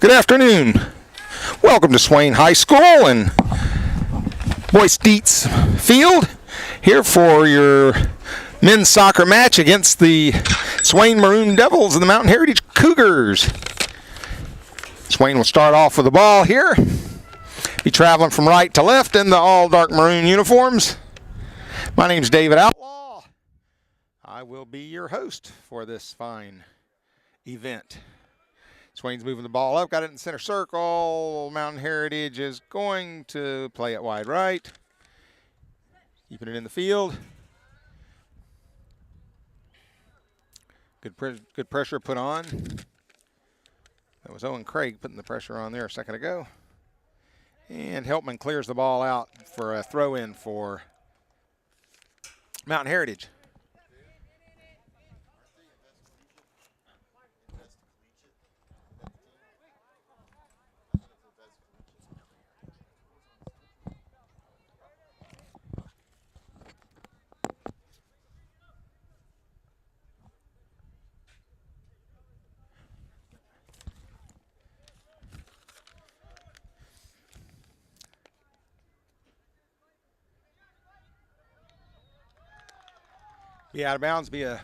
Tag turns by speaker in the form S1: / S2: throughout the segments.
S1: Good afternoon. Welcome to Swain High School and Boyce Dietz Field here for your men's soccer match against the Swain Maroon Devils and the Mountain Heritage Cougars. Swain will start off with the ball here. Be traveling from right to left in the all dark maroon uniforms. My name's David Outlaw. I will be your host for this fine event. Swain's moving the ball up, got it in the center circle. Mountain Heritage is going to play it wide right. Keeping it in the field. Good pressure put on. That was Owen Craig putting the pressure on there a second ago. And Helpman clears the ball out for a throw-in for Mountain Heritage. Be out of bounds, be a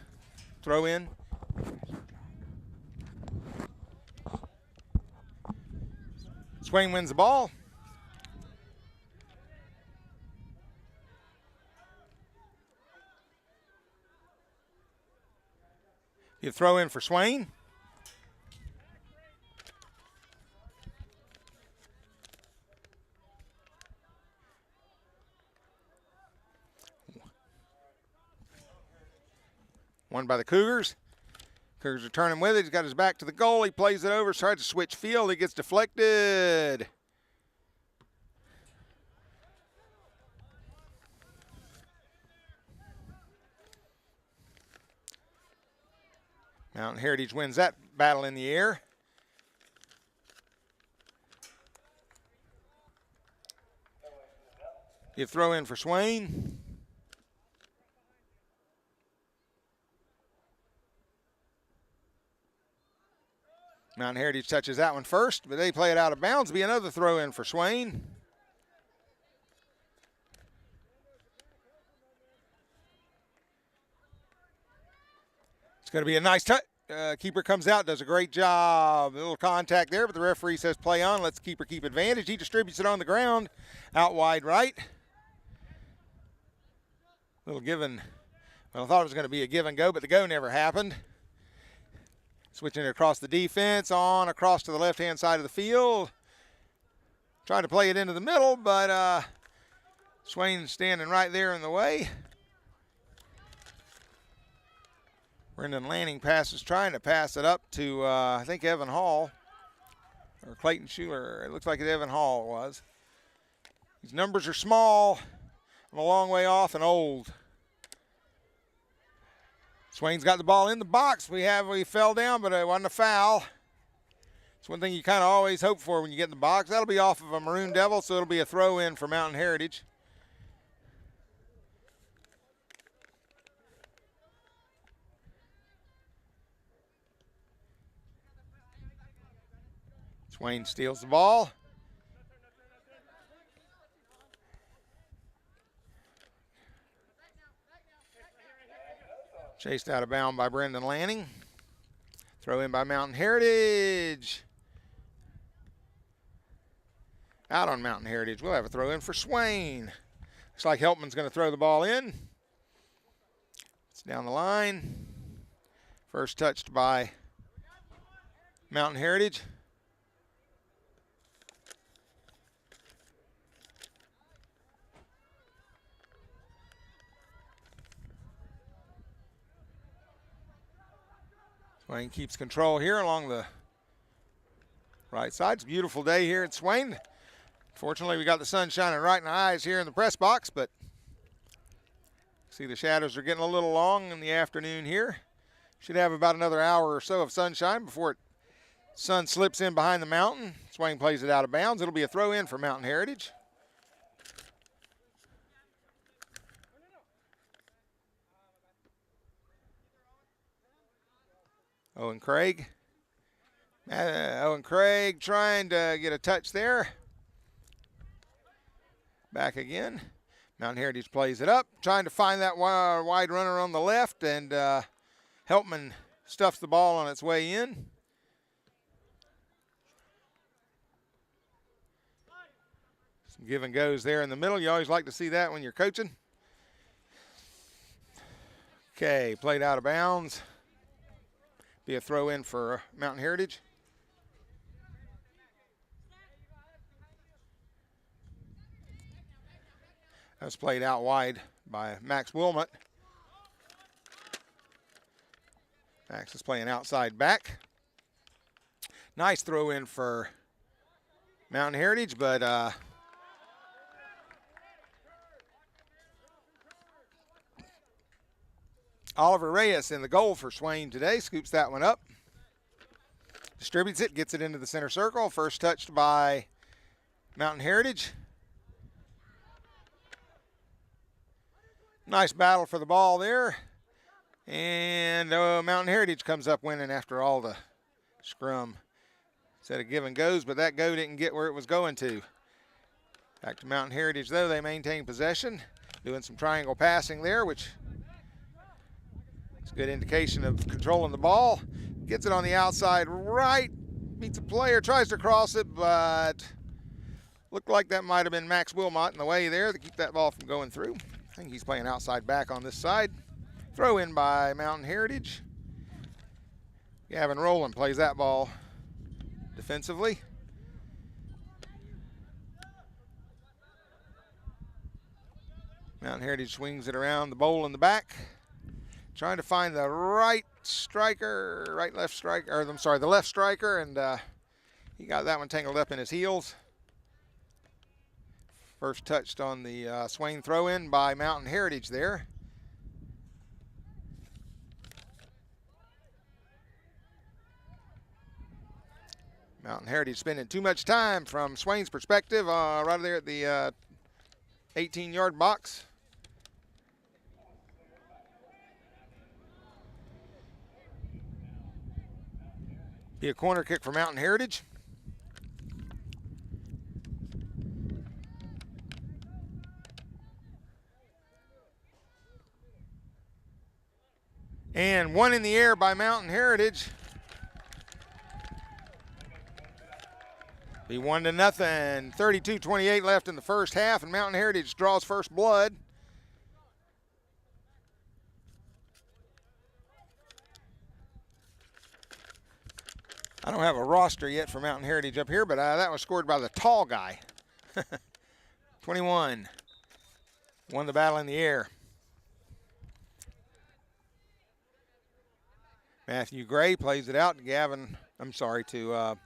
S1: throw in. Swain wins the ball. Be a throw in for Swain. Won by the Cougars. Cougars are turning with it. He's got his back to the goal. He plays it over, tries to switch field. He gets deflected. Mountain Heritage wins that battle in the air. You throw in for Swain. Mountain Heritage touches that one first, but they play it out of bounds. Be another throw in for Swain. It's going to be a nice touch. Keeper comes out, does a great job. A little contact there, but the referee says play on. Let's keeper keep advantage. He distributes it on the ground, out wide right. Little given. Well, I thought it was going to be a give and go, but the go never happened. Switching it across the defense, on across to the left-hand side of the field. Tried to play it into the middle, but Swain standing right there in the way. Brendan Lanning trying to pass it up to, I think, Evan Hall. Or Clayton Schuler. It looks like Evan Hall was. These numbers are small. I'm a long way off and old. Swain's got the ball in the box. We fell down, but it wasn't a foul. It's one thing you kind of always hope for when you get in the box. That'll be off of a Maroon Devil, so it'll be a throw-in for Mountain Heritage. Swain steals the ball. Chased out of bounds by Brendan Lanning. Throw in by Mountain Heritage. Out on Mountain Heritage. We'll have a throw in for Swain. Looks like Helpman's going to throw the ball in. It's down the line. First touched by Mountain Heritage. Swain keeps control here along the right side. It's a beautiful day here at Swain. Fortunately, we got the sun shining right in the eyes here in the press box, but see the shadows are getting a little long in the afternoon here. Should have about another hour or so of sunshine before sun slips in behind the mountain. Swain plays it out of bounds. It'll be a throw in for Mountain Heritage. Owen Craig Owen Craig trying to get a touch there. Back again. Mountain Heritage plays it up, trying to find that wide runner on the left, and Helpman stuffs the ball on its way in. Some give and goes there in the middle. You always like to see that when you're coaching. Okay, played out of bounds. Be a throw in for Mountain Heritage. That was played out wide by Max Wilmot. Max is playing outside back. Nice throw in for Mountain Heritage, but Oliver Reyes in the goal for Swain today. Scoops that one up. Distributes it, gets it into the center circle. First touched by Mountain Heritage. Nice battle for the ball there. And Mountain Heritage comes up winning after all the scrum. Instead of give and goes, but that go didn't get where it was going to. Back to Mountain Heritage, though. They maintain possession. Doing some triangle passing there, which is a good indication of controlling the ball. Gets it on the outside right. Meets a player, tries to cross it, but looked like that might have been Max Wilmot in the way there to keep that ball from going through. I think he's playing outside back on this side. Throw in by Mountain Heritage. Gavin Rowland plays that ball defensively. Mountain Heritage swings it around the bowl in the back. Trying to find the right striker, the left striker, and he got that one tangled up in his heels. First touched on the Swain throw-in by Mountain Heritage there. Mountain Heritage spending too much time from Swain's perspective right there at the 18-yard box. Be a corner kick for Mountain Heritage. And one in the air by Mountain Heritage. Be 1-0. 32-28 left in the first half, and Mountain Heritage draws first blood. I don't have a roster yet for Mountain Heritage up here, but that was scored by the tall guy. 21. Won the battle in the air. Matthew Gray plays it out to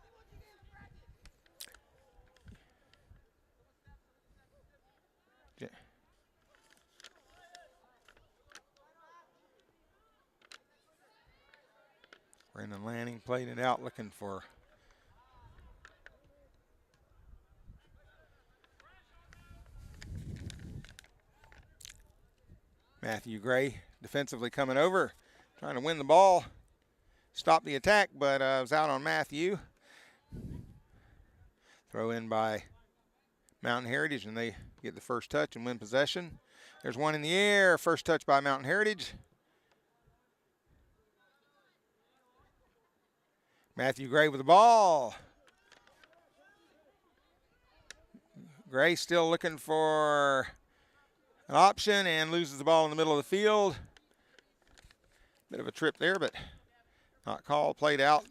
S1: Brendan Lanning played it out looking for Matthew Gray defensively coming over, trying to win the ball. Stop the attack, but it was out on Matthew. Throw in by Mountain Heritage, and they get the first touch and win possession. There's one in the air. First touch by Mountain Heritage. Matthew Gray with the ball. Gray still looking for an option and loses the ball in the middle of the field. Bit of a trip there, but not called. Played out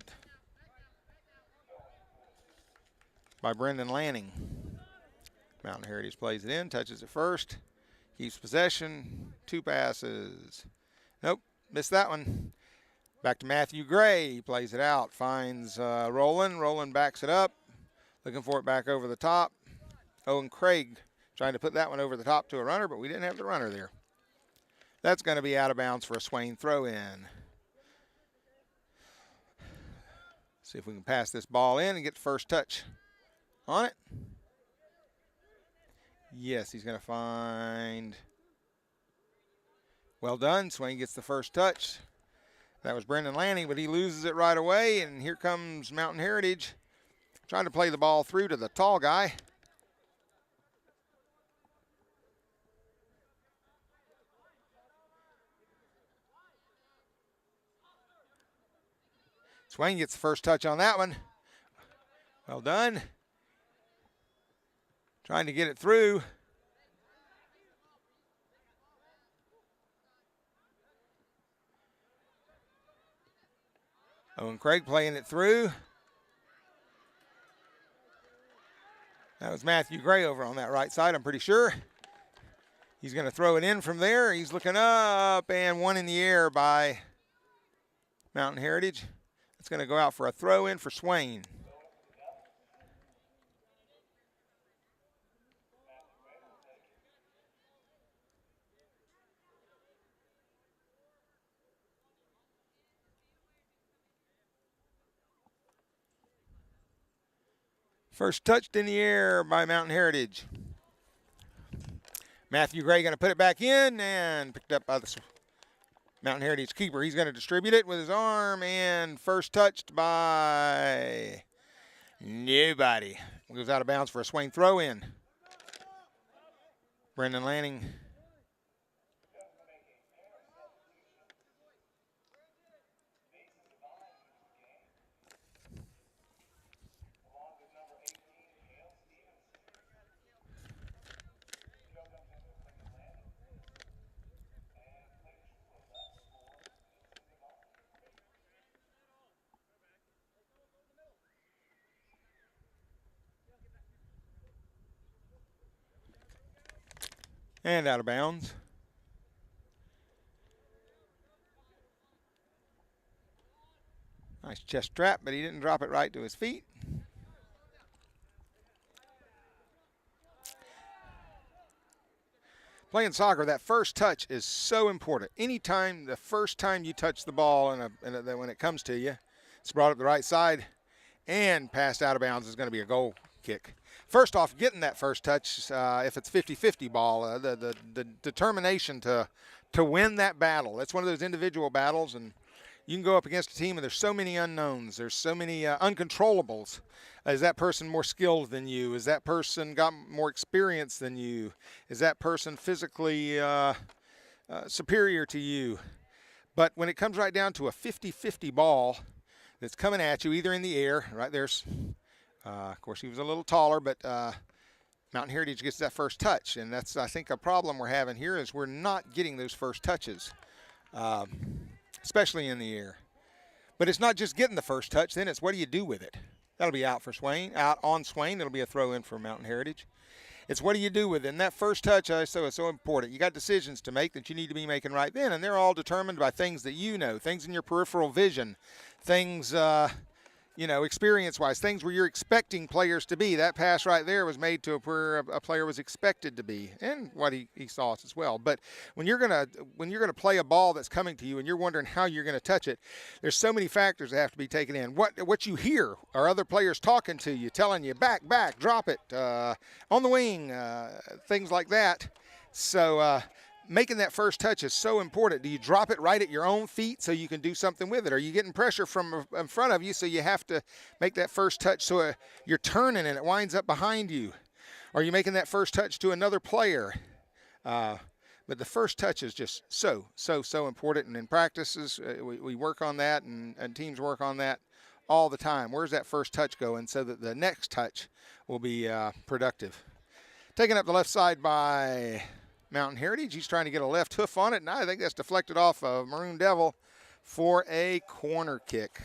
S1: by Brendan Lanning. Mountain Heritage plays it in, touches it first, keeps possession, 2 passes. Nope, missed that one. Back to Matthew Gray. He plays it out, finds Rowland. Rowland backs it up, looking for it back over the top. Owen Craig trying to put that one over the top to a runner, but we didn't have the runner there. That's going to be out of bounds for a Swain throw-in. See if we can pass this ball in and get the first touch on it. Yes, he's going to find. Well done. Swain gets the first touch. That was Brendan Lanning, but he loses it right away, and here comes Mountain Heritage trying to play the ball through to the tall guy. Swain gets the first touch on that one. Well done. Trying to get it through. Owen Craig playing it through. That was Matthew Gray over on that right side, I'm pretty sure. He's going to throw it in from there. He's looking up, and one in the air by Mountain Heritage. It's going to go out for a throw in for Swain. First touched in the air by Mountain Heritage. Matthew Gray going to put it back in and picked up by the Mountain Heritage keeper. He's going to distribute it with his arm, and first touched by nobody. Goes out of bounds for a Swain throw in. Brendan Lanning. And out of bounds. Nice chest trap, but he didn't drop it right to his feet. Playing soccer, that first touch is so important. Anytime, the first time you touch the ball and when it comes to you, it's brought up the right side and passed out of bounds is going to be a goal kick. First off, getting that first touch, if it's 50-50 ball, the determination to win that battle. It's one of those individual battles, and you can go up against a team, and there's so many unknowns. There's so many uncontrollables. Is that person more skilled than you? Is that person got more experience than you? Is that person physically superior to you? But when it comes right down to a 50-50 ball that's coming at you, either in the air, right there's, of course, he was a little taller, but Mountain Heritage gets that first touch. And that's, I think, a problem we're having here is we're not getting those first touches, especially in the air. But it's not just getting the first touch. Then it's what do you do with it? That'll be out for Swain. Out on Swain, it'll be a throw in for Mountain Heritage. It's what do you do with it? And that first touch is so important. You got decisions to make that you need to be making right then, and they're all determined by things that you know, things in your peripheral vision, things, experience-wise, things where you're expecting players to be. That pass right there was made to where a player was expected to be, and what he saw it as well. But when you're gonna play a ball that's coming to you and you're wondering how you're gonna touch it, there's so many factors that have to be taken in. What you hear are other players talking to you, telling you back, drop it, on the wing, things like that. So making that first touch is so important. Do you drop it right at your own feet so you can do something with it? Are you getting pressure from in front of you so you have to make that first touch so you're turning and it winds up behind you? Are you making that first touch to another player? But the first touch is just so important. And in practices, we work on that, and teams work on that all the time. Where's that first touch going so that the next touch will be productive? Taken up the left side by Mountain Heritage. He's trying to get a left hoof on it, and I think that's deflected off of Maroon Devil for a corner kick.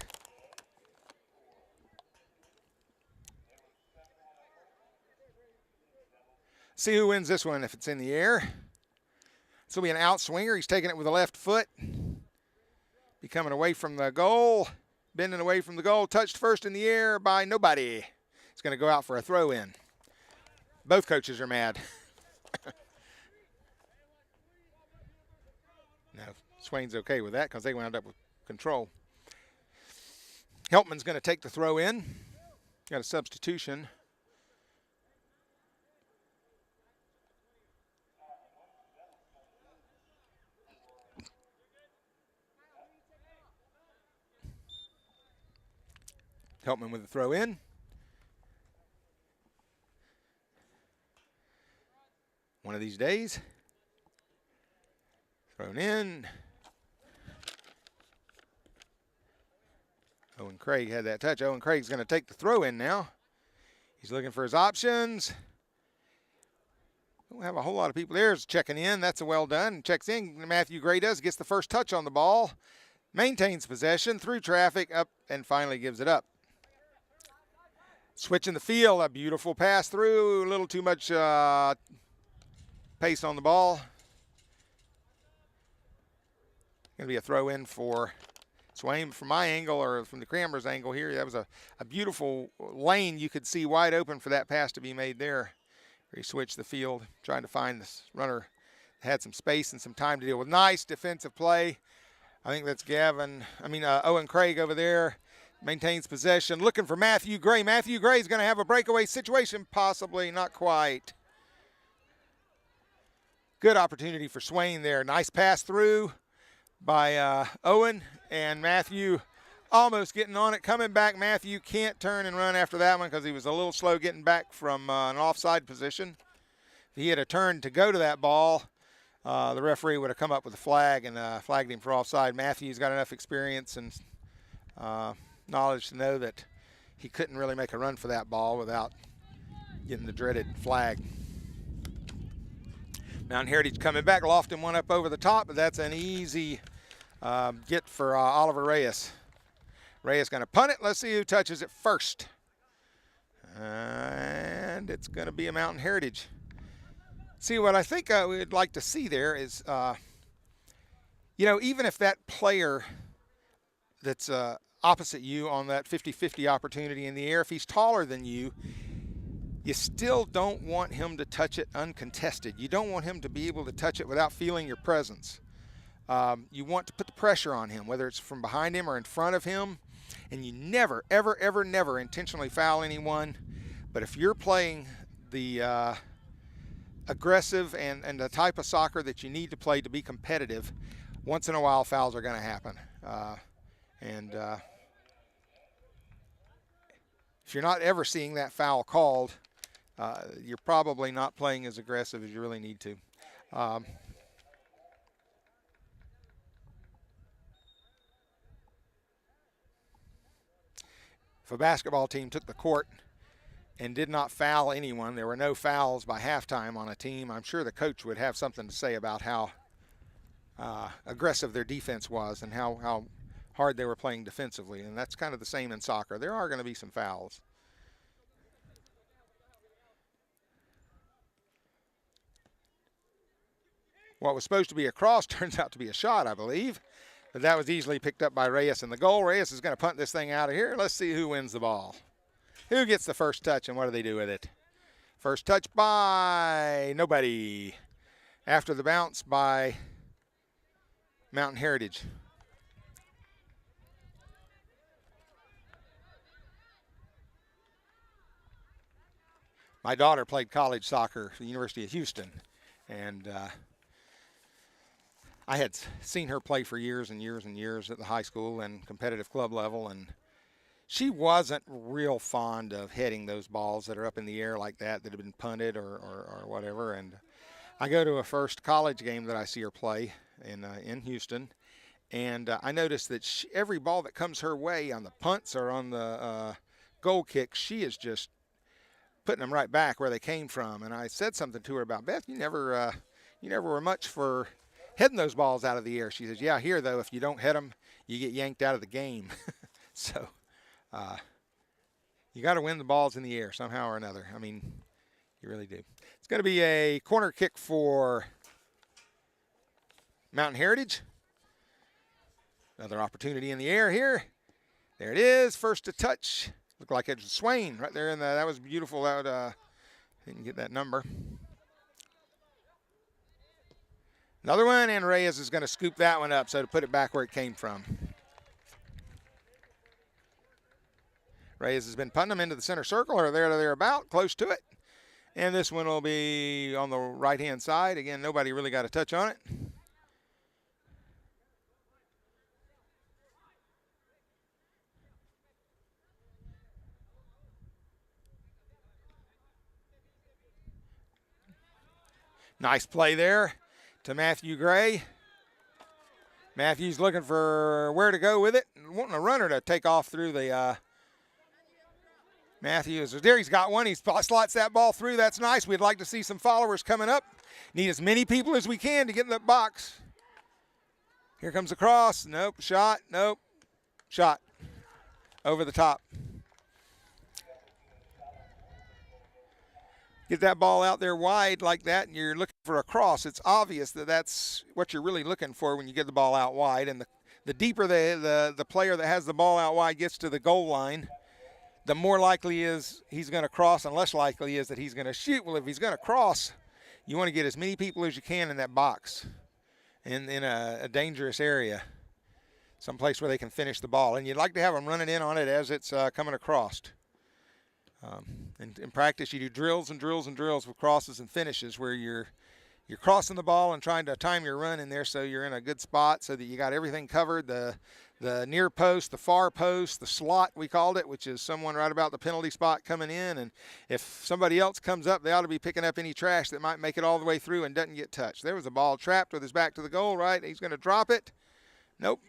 S1: See who wins this one if it's in the air. This will be an outswinger. He's taking it with the left foot. Be coming away from the goal. Bending away from the goal. Touched first in the air by nobody. It's going to go out for a throw in. Both coaches are mad. No, Swain's okay with that because they wound up with control. Heltman's going to take the throw in. Got a substitution. help him with the throw in. One of these days. Thrown in. Owen Craig had that touch. Owen Craig's going to take the throw in now. He's looking for his options. Don't have a whole lot of people there checking in. That's a well done. Checks in. Matthew Gray does. Gets the first touch on the ball. Maintains possession through traffic up and finally gives it up. Switching the field. A beautiful pass through. A little too much pace on the ball. Going to be a throw in for Swain. From my angle, or from the camera's angle here, that was a beautiful lane you could see wide open for that pass to be made there. He switched the field, trying to find this runner. Had some space and some time to deal with. Nice defensive play. I think that's Owen Craig over there. Maintains possession, looking for Matthew Gray. Matthew Gray's going to have a breakaway situation, possibly, not quite. Good opportunity for Swain there. Nice pass through by Owen, and Matthew almost getting on it. Coming back, Matthew can't turn and run after that one because he was a little slow getting back from an offside position. If he had a turn to go to that ball, the referee would have come up with a flag and flagged him for offside. Matthew's got enough experience and knowledge to know that he couldn't really make a run for that ball without getting the dreaded flag. Mountain Heritage coming back, lofting one up over the top, but that's an easy get for Oliver Reyes. Reyes going to punt it. Let's see who touches it first. And it's going to be a Mountain Heritage. See, what I think we'd like to see there is, even if that player that's opposite you on that 50-50 opportunity in the air, if he's taller than you, you still don't want him to touch it uncontested. You don't want him to be able to touch it without feeling your presence. You want to put the pressure on him, whether it's from behind him or in front of him. And you never, ever, ever, never intentionally foul anyone. But if you're playing the aggressive and the type of soccer that you need to play to be competitive, once in a while fouls are going to happen. If you're not ever seeing that foul called, you're probably not playing as aggressive as you really need to. If a basketball team took the court and did not foul anyone, there were no fouls by halftime on a team, I'm sure the coach would have something to say about how aggressive their defense was and how hard they were playing defensively. And that's kind of the same in soccer. There are going to be some fouls. What was supposed to be a cross turns out to be a shot, I believe. But that was easily picked up by Reyes in the goal. Reyes is going to punt this thing out of here. Let's see who wins the ball. Who gets the first touch and what do they do with it? First touch by nobody. After the bounce by Mountain Heritage. My daughter played college soccer at the University of Houston, and I had seen her play for years and years and years at the high school and competitive club level, and she wasn't real fond of heading those balls that are up in the air like that have been punted or whatever. And I go to a first college game that I see her play in Houston, and I noticed that every ball that comes her way on the punts or on the goal kicks, she is just putting them right back where they came from. And I said something to her about, Beth, you never were much for heading those balls out of the air. She says, yeah, here, though, if you don't head them, you get yanked out of the game. So you got to win the balls in the air somehow or another. I mean, you really do. It's going to be a corner kick for Mountain Heritage. Another opportunity in the air here. There it is, first to touch. Looked like it was Swain right there. That was beautiful. Didn't get that number. Another one, and Reyes is going to scoop that one up, so to put it back where it came from. Reyes has been punting them into the center circle, or there or thereabout, close to it. And this one will be on the right-hand side. Again, nobody really got a touch on it. Nice play there to Matthew Gray. Matthew's looking for where to go with it, wanting a runner to take off through the Matthews. There he's got one. He slots that ball through. That's nice. We'd like to see some followers coming up. Need as many people as we can to get in the box. Here comes the cross. Nope. Shot. Nope. Shot. Over the top. Get that ball out there wide like that, and you're looking for a cross. It's obvious that that's what you're really looking for when you get the ball out wide. And the deeper the player that has the ball out wide gets to the goal line, the more likely is he's going to cross and less likely is that he's going to shoot. Well, if he's going to cross, you want to get as many people as you can in that box in a dangerous area, someplace where they can finish the ball. And you'd like to have them running in on it as it's coming across. In practice, you do drills and drills and drills with crosses and finishes where you're crossing the ball and trying to time your run in there so you're in a good spot so that you got everything covered, the near post, the far post, the slot we called it, which is someone right about the penalty spot coming in. And if somebody else comes up, they ought to be picking up any trash that might make it all the way through and doesn't get touched. There was a ball trapped with his back to the goal, right? He's going to drop it. Nope.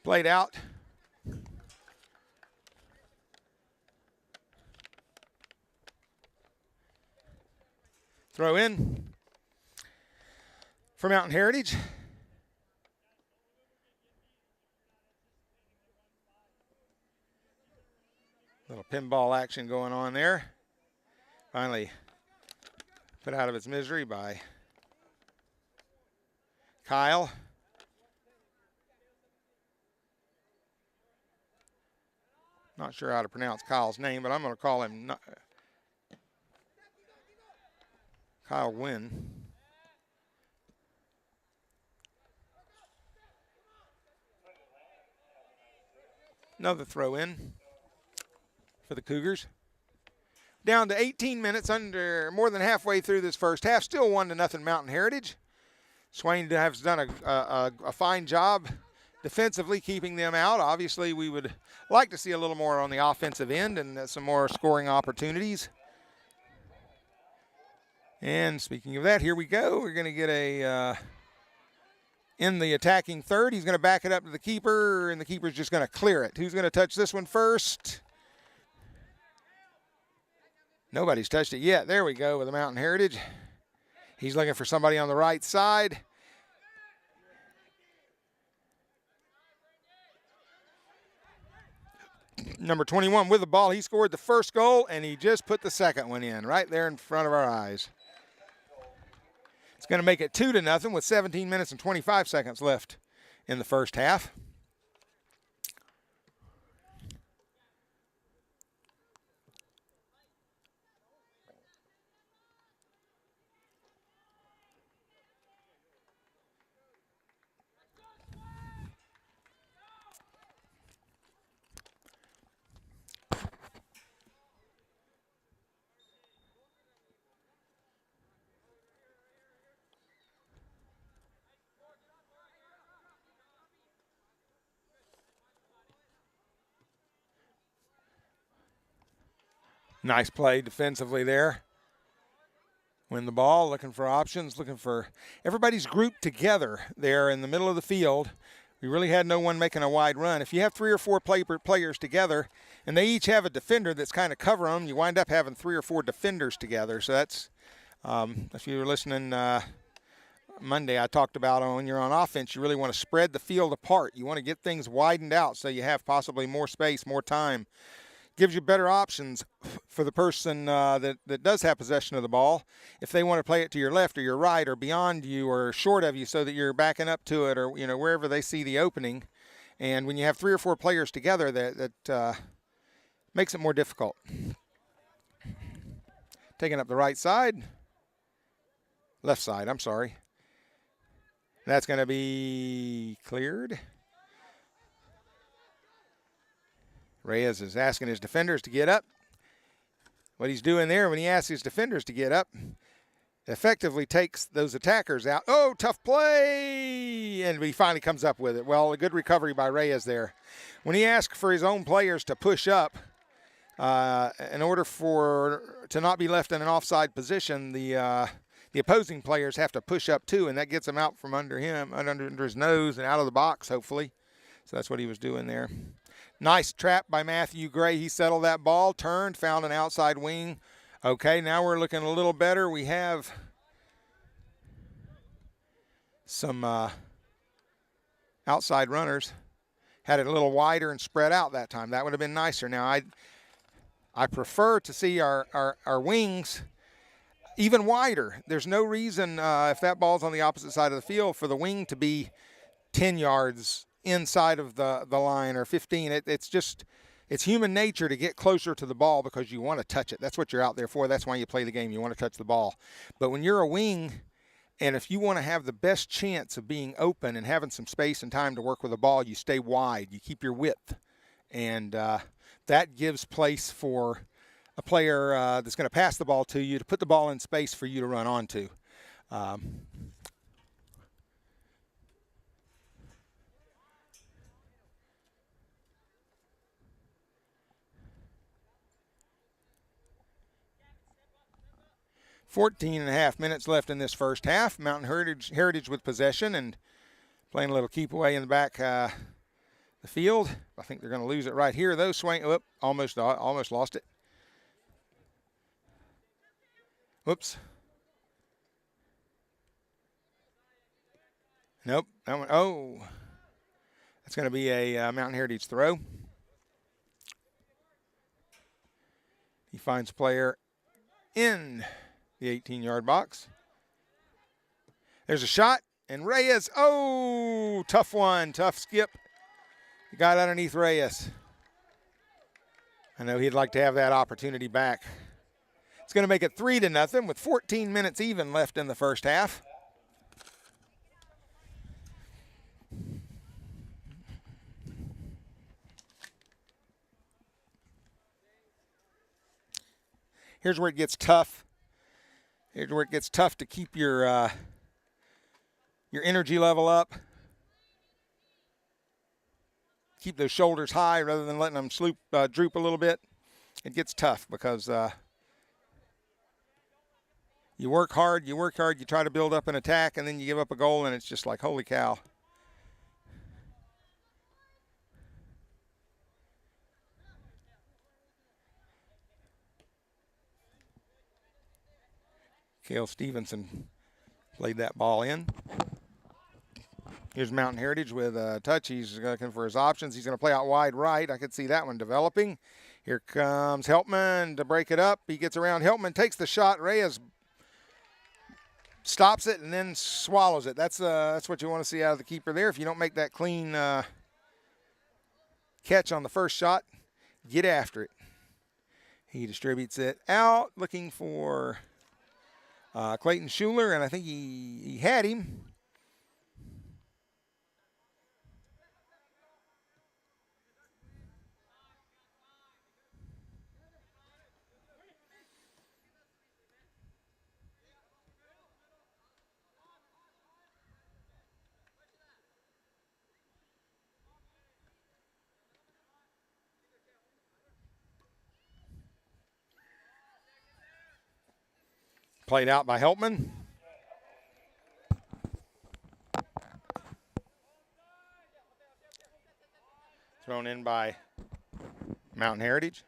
S1: Played out. Throw in for Mountain Heritage. Little pinball action going on there. Finally put out of its misery by Kyle. Not sure how to pronounce Kyle's name, but I'm going to call him Kyle Wynn. Another throw in for the Cougars. Down to 18 minutes, under more than halfway through this first half. Still 1-0 Mountain Heritage. Swain has done a fine job defensively keeping them out. Obviously, we would like to see a little more on the offensive end and some more scoring opportunities. And speaking of that, here we go. We're going to get in the attacking third. He's going to back it up to the keeper, and the keeper's just going to clear it. Who's going to touch this one first? Nobody's touched it yet. There we go with the Mountain Heritage. He's looking for somebody on the right side. Number 21 with the ball. He scored the first goal, and he just put the second one in right there in front of our eyes. It's going to make it 2-0 with 17 minutes and 25 seconds left in the first half. Nice play defensively there. Win the ball, looking for options, looking for everybody's grouped together there in the middle of the field. We really had no one making a wide run. If you have 3 or 4 players together and they each have a defender that's kind of covering them, you wind up having 3 or 4 defenders together. So that's, if you were listening Monday, I talked about when you're on offense, you really want to spread the field apart. You want to get things widened out so you have possibly more space, more time. Gives you better options for the person that does have possession of the ball if they want to play it to your left or your right or beyond you or short of you so that you're backing up to it or wherever they see the opening. And when you have 3 or 4 players together, that makes it more difficult. Taking up the right side. Left side, I'm sorry. That's going to be cleared. Reyes is asking his defenders to get up. What he's doing there when he asks his defenders to get up effectively takes those attackers out. Oh, tough play! And he finally comes up with it. Well, a good recovery by Reyes there. When he asked for his own players to push up, in order to not be left in an offside position, the opposing players have to push up too, and that gets him out from under him, under his nose and out of the box, hopefully. So that's what he was doing there. Nice trap by Matthew Gray. He settled that ball, turned, found an outside wing. Okay, now we're looking a little better. We have some outside runners. Had it a little wider and spread out that time. That would have been nicer. Now, I prefer to see our wings even wider. There's no reason, if that ball's on the opposite side of the field, for the wing to be 10 yards inside of the line or 15. It's human nature to get closer to the ball because you want to touch it. That's what you're out there for. That's why you play the game. You want to touch the ball. But when you're a wing, and if you want to have the best chance of being open and having some space and time to work with the ball, you stay wide. You keep your width. And that gives place for a player that's going to pass the ball to you to put the ball in space for you to run onto. 14.5 minutes left in this first half. Mountain Heritage with possession and playing a little keep away in the back the field. I think they're going to lose it right here, though. Swain, almost lost it. Whoops. Nope. That one, oh. That's going to be a Mountain Heritage throw. He finds a player in the 18-yard box. There's a shot, and Reyes, tough one, tough skip. He got underneath Reyes. I know he'd like to have that opportunity back. It's going to make it 3-0 with 14 minutes even left in the first half. Here's where it gets tough. Here's where it gets tough to keep your energy level up. Keep those shoulders high rather than letting them droop a little bit. It gets tough because you work hard, you try to build up an attack, and then you give up a goal, and it's just like, holy cow. Cale Stevenson played that ball in. Here's Mountain Heritage with a touch. He's looking for his options. He's going to play out wide right. I could see that one developing. Here comes Helpman to break it up. He gets around Helpman, takes the shot. Reyes stops it and then swallows it. That's what you want to see out of the keeper there. If you don't make that clean catch on the first shot, get after it. He distributes it out, looking for Clayton Schuler, and I think he had him. Played out by Helpman. Thrown in by Mountain Heritage.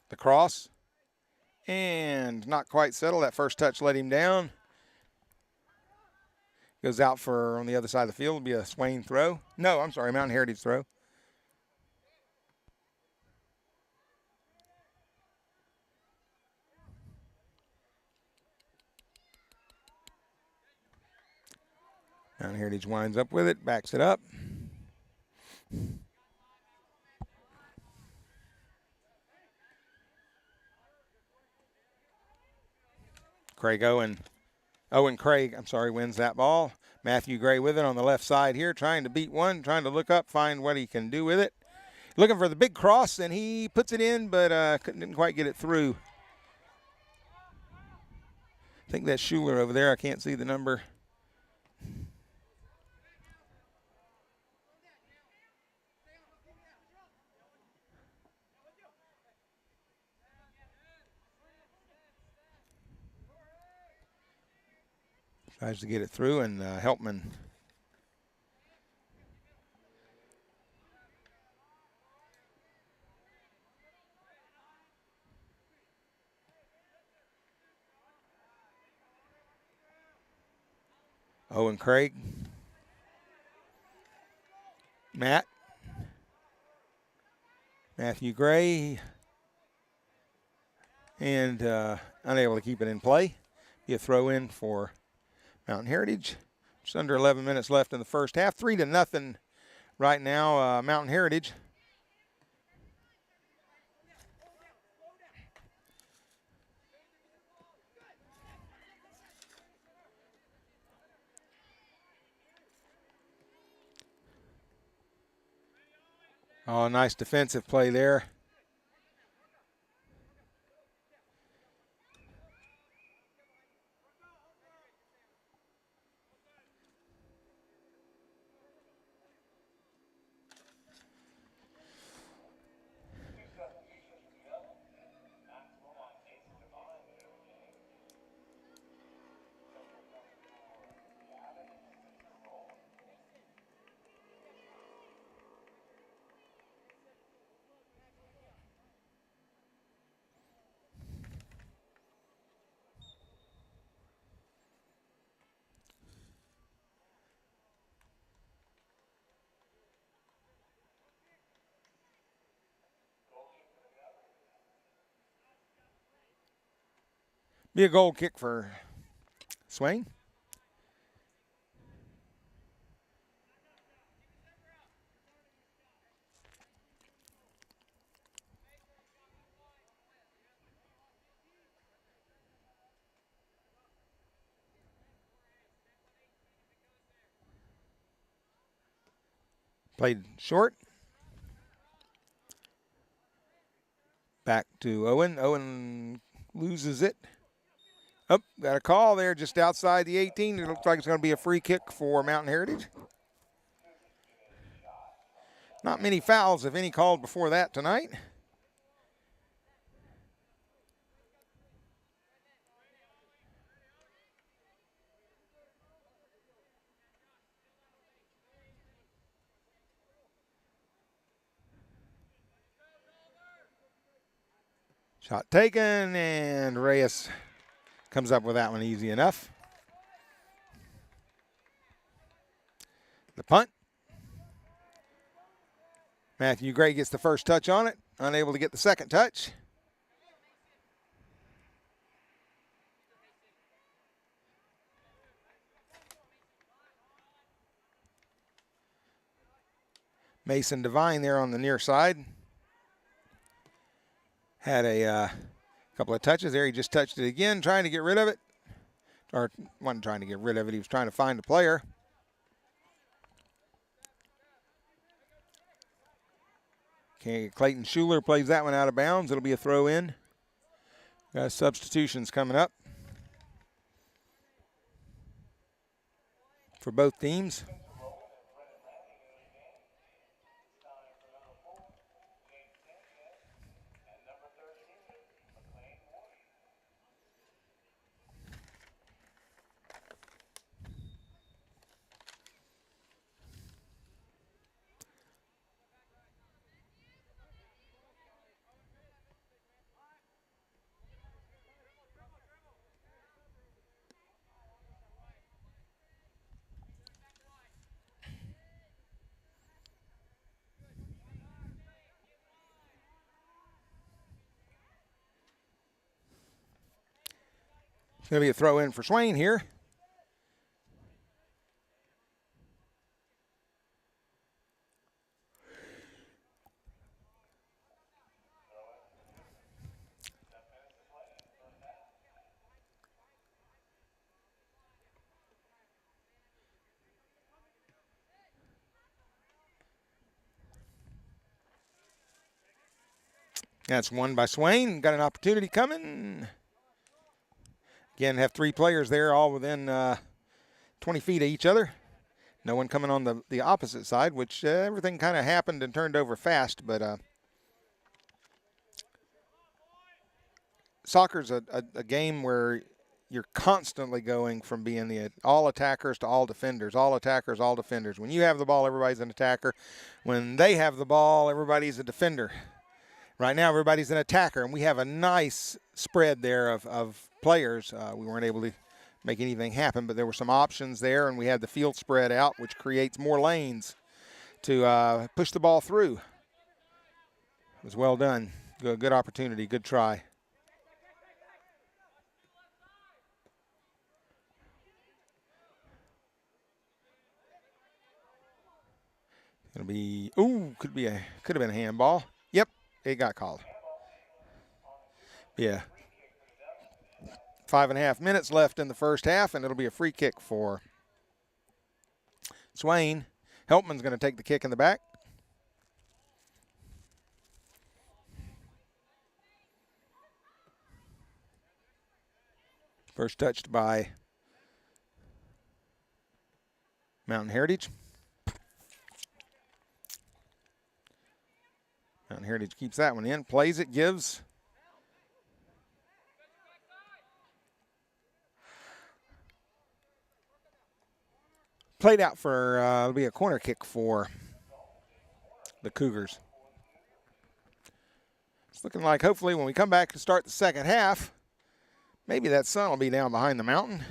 S1: The cross. And not quite settled. That first touch let him down. Goes out for, on the other side of the field, will be a Swain throw. No, I'm sorry, Mountain Heritage throw. Mountain Heritage winds up with it, backs it up. Owen Craig wins that ball. Matthew Gray with it on the left side here, trying to beat one, trying to look up, find what he can do with it. Looking for the big cross, and he puts it in, but didn't quite get it through. I think that's Schuler over there. I can't see the number. Tries to get it through, and Helpman Owen Craig. Matthew Gray. And unable to keep it in play. Be a throw in for Mountain Heritage. Just under 11 minutes left in the first half. 3-0 right now, Mountain Heritage. Oh, nice defensive play there. Be a goal kick for Swain. Played short. Back to Owen. Owen loses it. Oh, got a call there just outside the 18. It looks like it's going to be a free kick for Mountain Heritage. Not many fouls, if any, called before that tonight. Shot taken, and Reyes comes up with that one easy enough. The punt. Matthew Gray gets the first touch on it, unable to get the second touch. Mason Devine there on the near side. Had a couple of touches there. He just touched it again, trying to get rid of it. Or wasn't trying to get rid of it. He was trying to find a player. Clayton Schuler plays that one out of bounds. It'll be a throw in. Got substitutions coming up for both teams. It's going to be a throw in for Swain here. That's one by Swain. Got an opportunity coming. Again, have three players there, all within 20 feet of each other. No one coming on the opposite side, which everything kind of happened and turned over fast. But soccer's a game where you're constantly going from being the all attackers to all defenders, all attackers, all defenders. When you have the ball, everybody's an attacker. When they have the ball, everybody's a defender. Right now, everybody's an attacker, and we have a nice spread there of players. We weren't able to make anything happen, but there were some options there, and we had the field spread out, which creates more lanes to push the ball through. It was well done. Good opportunity. Good try. It'll be could have been a handball. Yep, it got called. Yeah. 5.5 minutes left in the first half, and it'll be a free kick for Swain. Helpman's going to take the kick in the back. First touched by Mountain Heritage. Mountain Heritage keeps that one in, plays it, gives. Played out for, it'll be a corner kick for the Cougars. It's looking like hopefully when we come back to start the second half, maybe that sun will be down behind the mountain,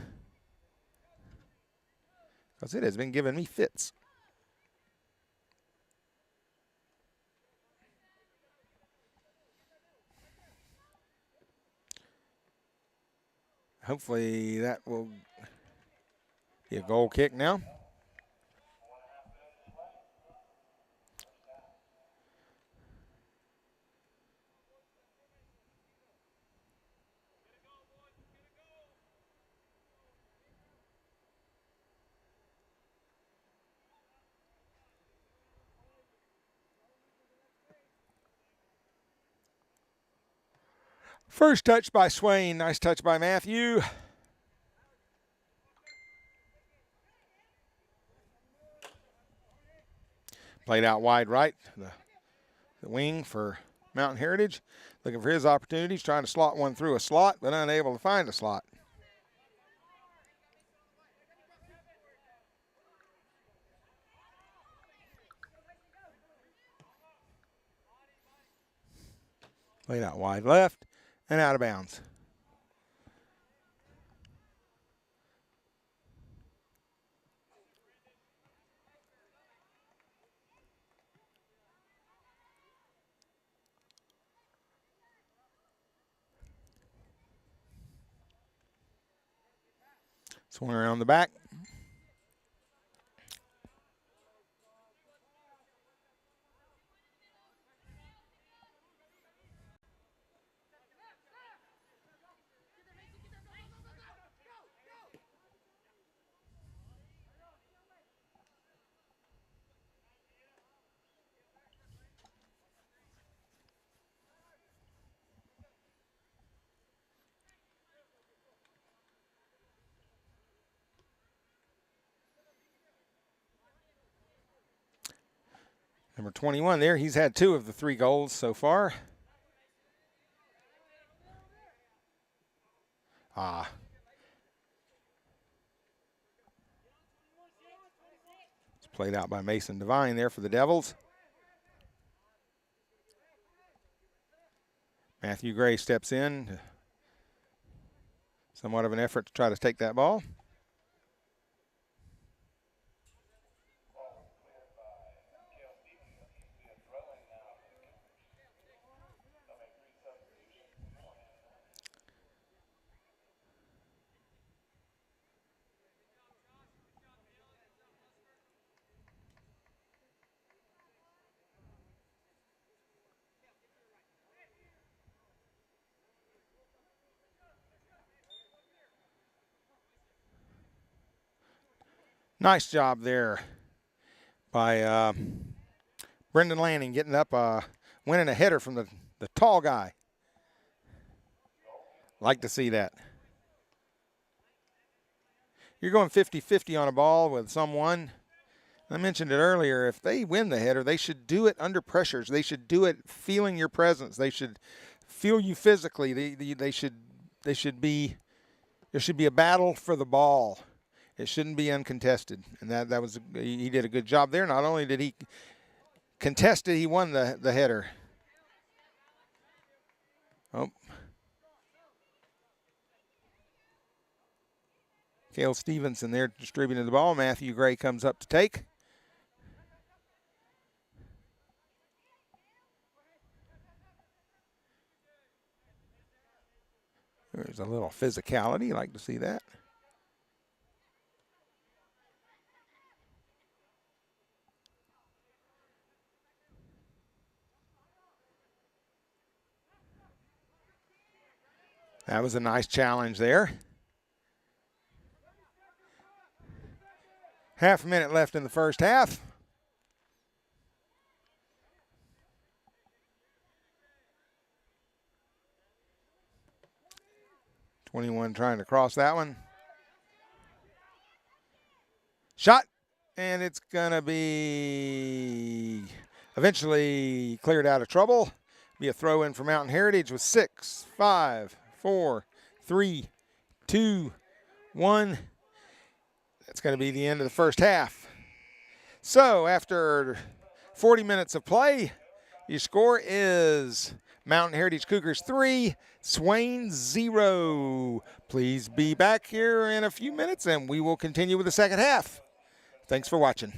S1: because it has been giving me fits. Hopefully that will be a goal kick now. First touch by Swain. Nice touch by Matthew. Played out wide right. The wing for Mountain Heritage. Looking for his opportunities. Trying to slot one through a slot, but unable to find a slot. Played out wide left and out of bounds. Swung around the back. Number 21 there, he's had 2 of the 3 goals so far. It's played out by Mason Devine there for the Devils. Matthew Gray steps in. Somewhat of an effort to try to take that ball. Nice job there by Brendan Lanning getting up, winning a header from the tall guy. Like to see that. You're going 50-50 on a ball with someone. I mentioned it earlier. If they win the header, they should do it under pressures. They should do it feeling your presence. They should feel you physically. They should be there should be a battle for the ball. It shouldn't be uncontested, and that was he did a good job there. Not only did he contest it, he won the header. Oh. Cale Stevenson there distributing the ball. Matthew Gray comes up to take. There's a little physicality. You like to see that. That was a nice challenge there. Half a minute left in the first half. .21 trying to cross that one. Shot, and it's going to be eventually cleared out of trouble. Be a throw in for Mountain Heritage with 6, 5, 4, 3, 2, 1. That's going to be the end of the first half. So after 40 minutes of play, your score is Mountain Heritage Cougars 3, Swain 0. Please be back here in a few minutes and we will continue with the second half. Thanks for watching.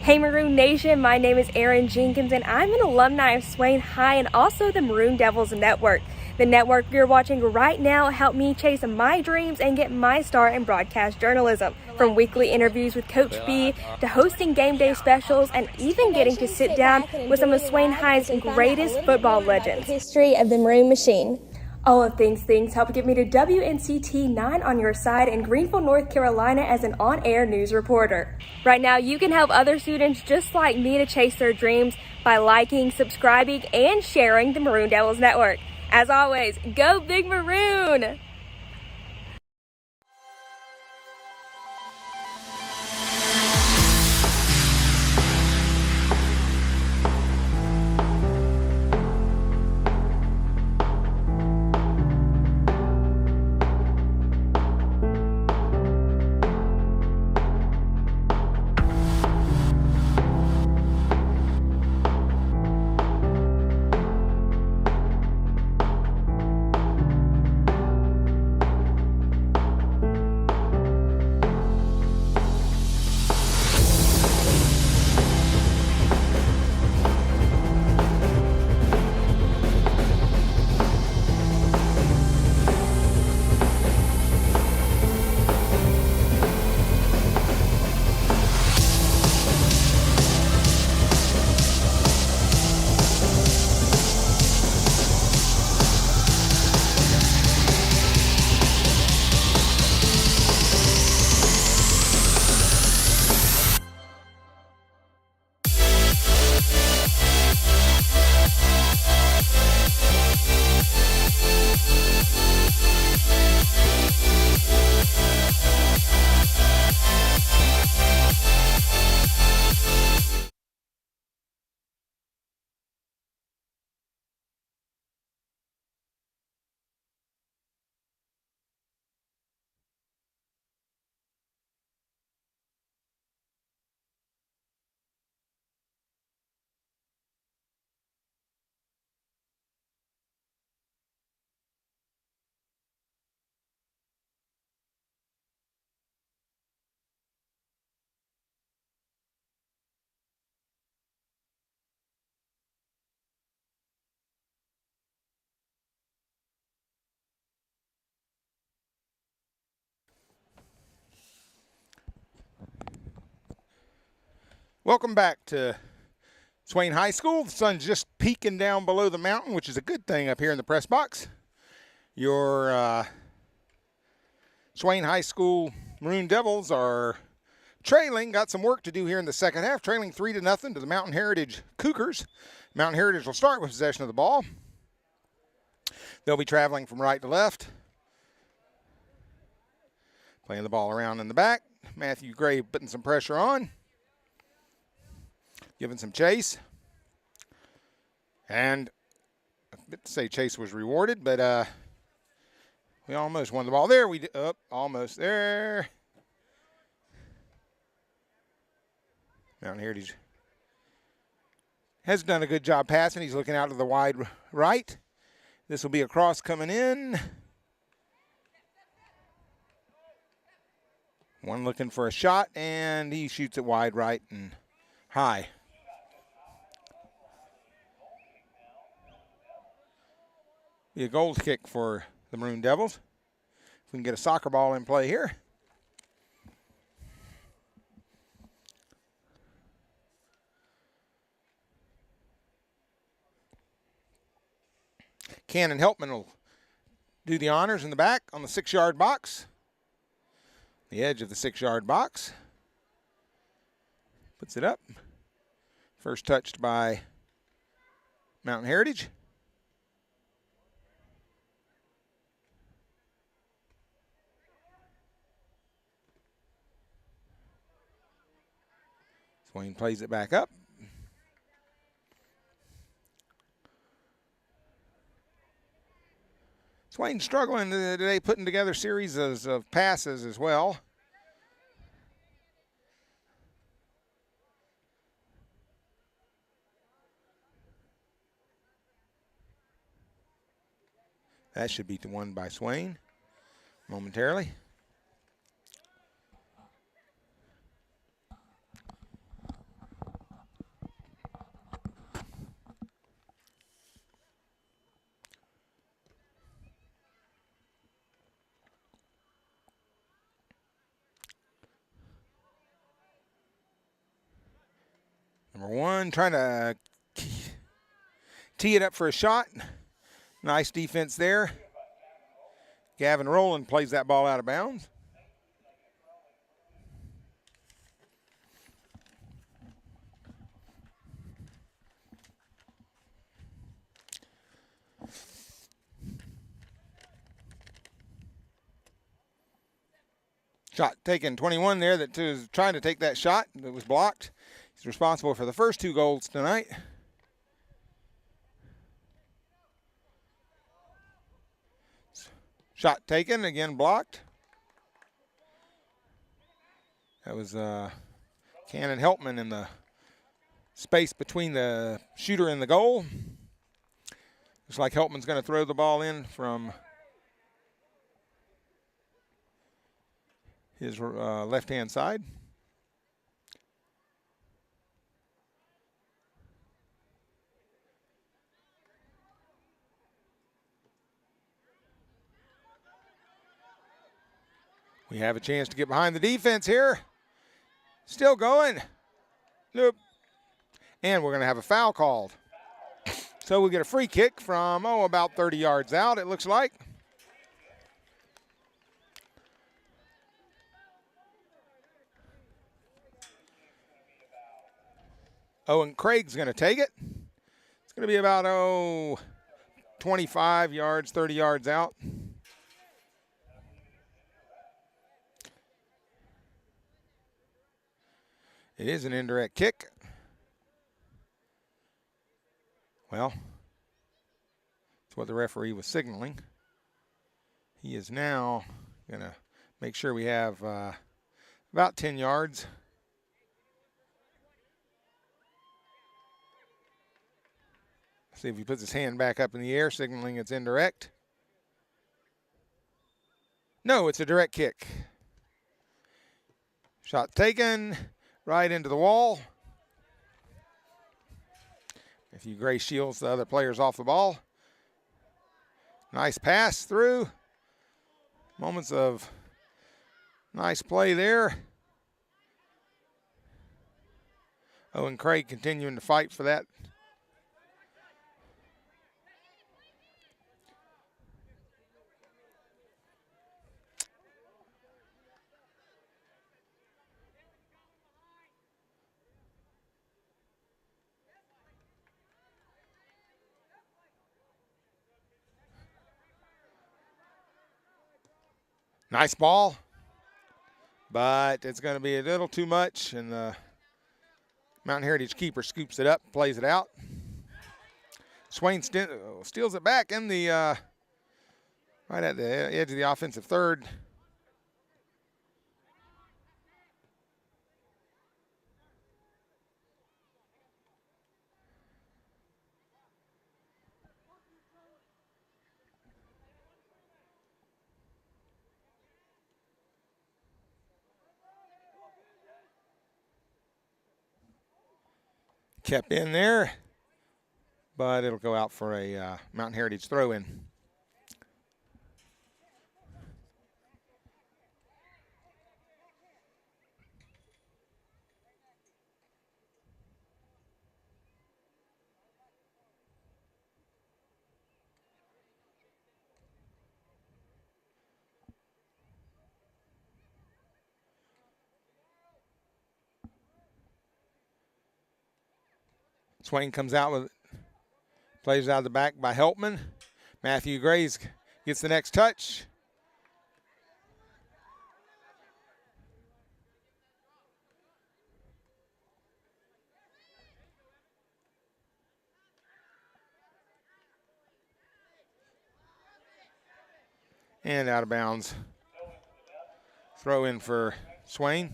S2: Hey Maroon Nation, my name is Erin Jenkins and I'm an alumni of Swain High and also the Maroon Devils Network. The network you're watching right now helped me chase my dreams and get my start in broadcast journalism. From weekly interviews with Coach B to hosting game day specials and even getting to sit down with some of Swain High's greatest football legends.
S3: History of the Maroon Machine.
S2: All of things helped get me to WNCT 9 on your side in Greenville, North Carolina as an on-air news reporter. Right now, you can help other students just like me to chase their dreams by liking, subscribing, and sharing the Maroon Devils Network. As always, go Big Maroon!
S1: Welcome back to Swain High School. The sun's just peeking down below the mountain, which is a good thing up here in the press box. Your Swain High School Maroon Devils are trailing, got some work to do here in the second half, trailing 3-0 to the Mountain Heritage Cougars. Mountain Heritage will start with possession of the ball. They'll be traveling from right to left. Playing the ball around in the back. Matthew Gray putting some pressure on. Giving some chase. And I meant to say chase was rewarded, but we almost won the ball there. Almost there. Mountain Heritage has done a good job passing. He's looking out to the wide right. This will be a cross coming in. One looking for a shot, and he shoots it wide right and high. Be a goal kick for the Maroon Devils. If we can get a soccer ball in play here. Cannon Helpman will do the honors in the back on the 6-yard box. The edge of the 6-yard box. Puts it up. First touched by Mountain Heritage. Swain plays it back up. Swain struggling today, putting together series of passes as well. That should be the one by Swain momentarily. Number 1 trying to tee it up for a shot. Nice defense there. Gavin Rowland plays that ball out of bounds. Shot taken, 21 there that was trying to take that shot that was blocked. He's responsible for the first 2 goals tonight. Shot taken, again blocked. That was Cannon Helpman in the space between the shooter and the goal. Looks like Helpman's going to throw the ball in from his left-hand side. We have a chance to get behind the defense here. Still going. Nope. And we're going to have a foul called. So we get a free kick from, about 30 yards out, it looks like. Owen Craig's going to take it. It's going to be about, 25 yards, 30 yards out. It is an indirect kick. Well, that's what the referee was signaling. He is now going to make sure we have about 10 yards. See if he puts his hand back up in the air, signaling it's indirect. No, it's a direct kick. Shot taken. Right into the wall. A few gray shields the other players off the ball. Nice pass through. Moments of nice play there. Owen Craig continuing to fight for that. Nice ball, but it's going to be a little too much, and the Mountain Heritage keeper scoops it up, plays it out. Swain steals it back in the right at the edge of the offensive third. Kept in there, but it'll go out for a Mountain Heritage throw-in. Swain comes out with it, plays out of the back by Helpman. Matthew Grays gets the next touch. And out of bounds. Throw in for Swain.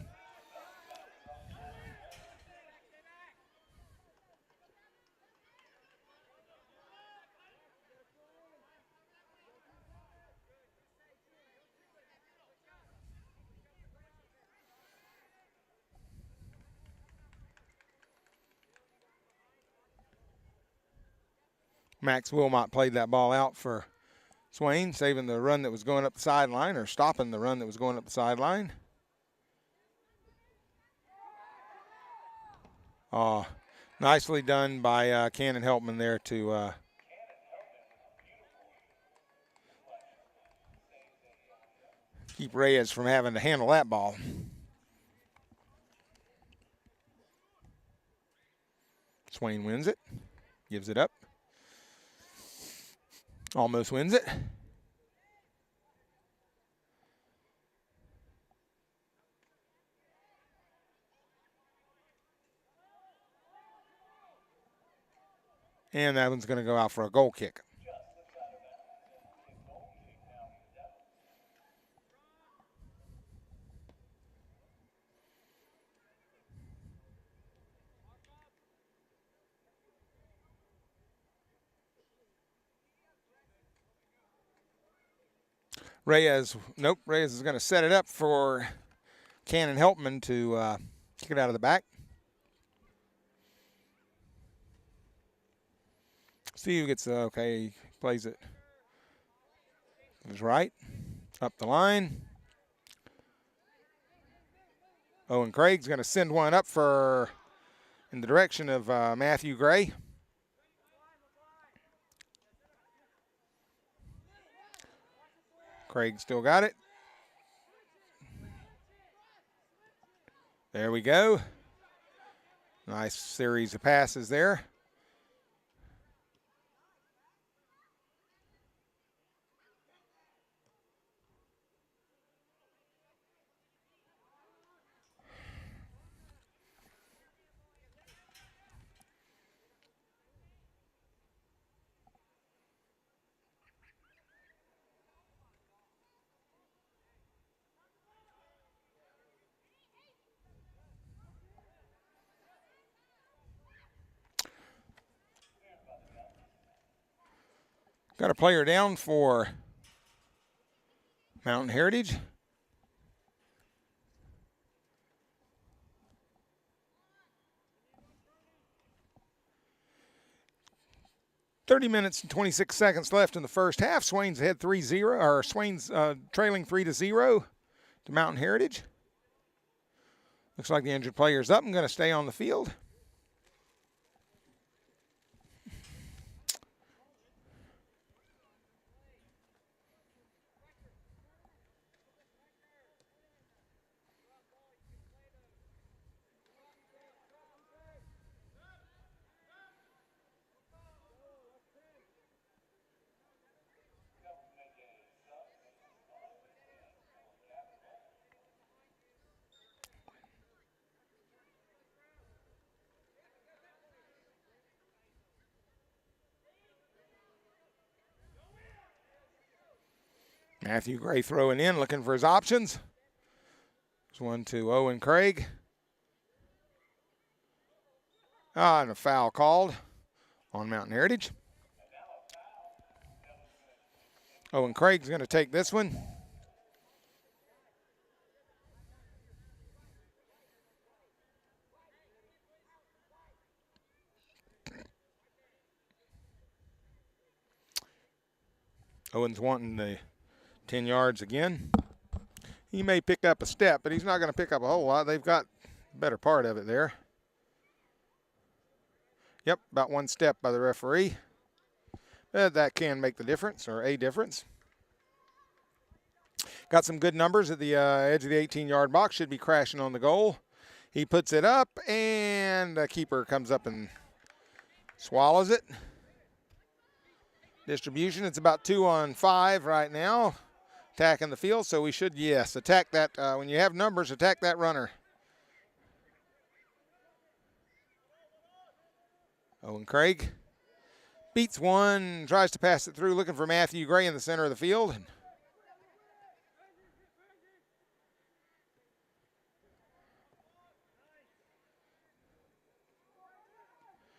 S1: Max Wilmot played that ball out for Swain, saving the run that was going up the sideline, or stopping the run that was going up the sideline. Nicely done by Cannon Helpman there to keep Reyes from having to handle that ball. Swain wins it, gives it up. Almost wins it. And that one's going to go out for a goal kick. Reyes is going to set it up for Cannon Helpman to kick it out of the back. See who gets okay, he plays it. He's right, up the line. Owen Craig's going to send one up in the direction of Matthew Gray. Craig still got it. There we go. Nice series of passes there. Got a player down for Mountain Heritage. .30 minutes and 26 seconds left in the first half. Swain's ahead 3-0, or Swain's trailing 3-0 to Mountain Heritage. Looks like the injured player's up and going to stay on the field. Matthew Gray throwing in, looking for his options. There's one to Owen Craig. And a foul called on Mountain Heritage. Owen Craig's going to take this one. Owen's wanting the 10 yards again. He may pick up a step, but he's not going to pick up a whole lot. They've got the better part of it there. Yep, about one step by the referee. That can make the difference, or a difference. Got some good numbers at the edge of the 18-yard box. Should be crashing on the goal. He puts it up, and the keeper comes up and swallows it. Distribution, it's about 2 on 5 right now. Attacking the field, so we should, yes, attack that. When you have numbers, attack that runner. Owen Craig beats one, tries to pass it through, looking for Matthew Gray in the center of the field.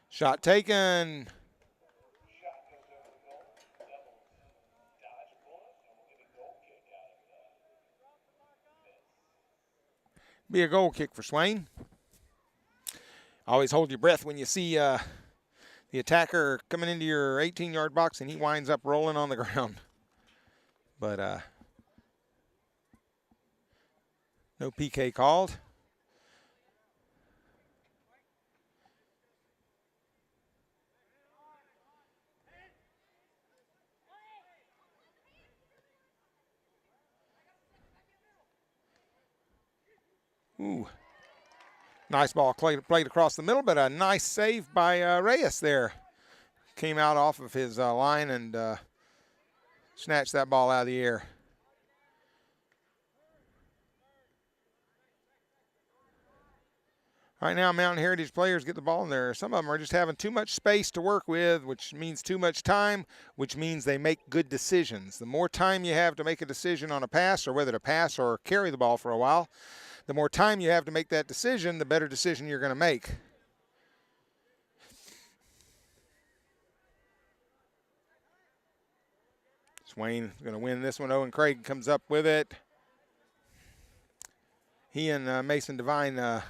S1: Shot taken. Be a goal kick for Swain. Always hold your breath when you see the attacker coming into your 18-yard box and he winds up rolling on the ground. But no PK called. Ooh. Nice ball played across the middle, but a nice save by Reyes there. Came out off of his line and snatched that ball out of the air. Right now, Mountain Heritage players get the ball in there. Some of them are just having too much space to work with, which means too much time, which means they make good decisions. The more time you have to make a decision on a pass, or whether to pass or carry the ball for a while, the more time you have to make that decision, the better decision you're going to make. Swain is going to win this one. Owen Craig comes up with it. He and Mason Devine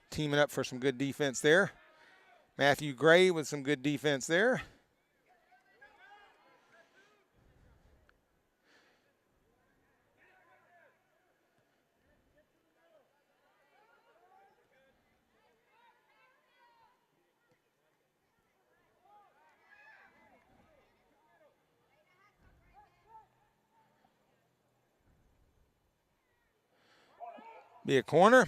S1: teaming up for some good defense there. Matthew Gray with some good defense there. Be a corner.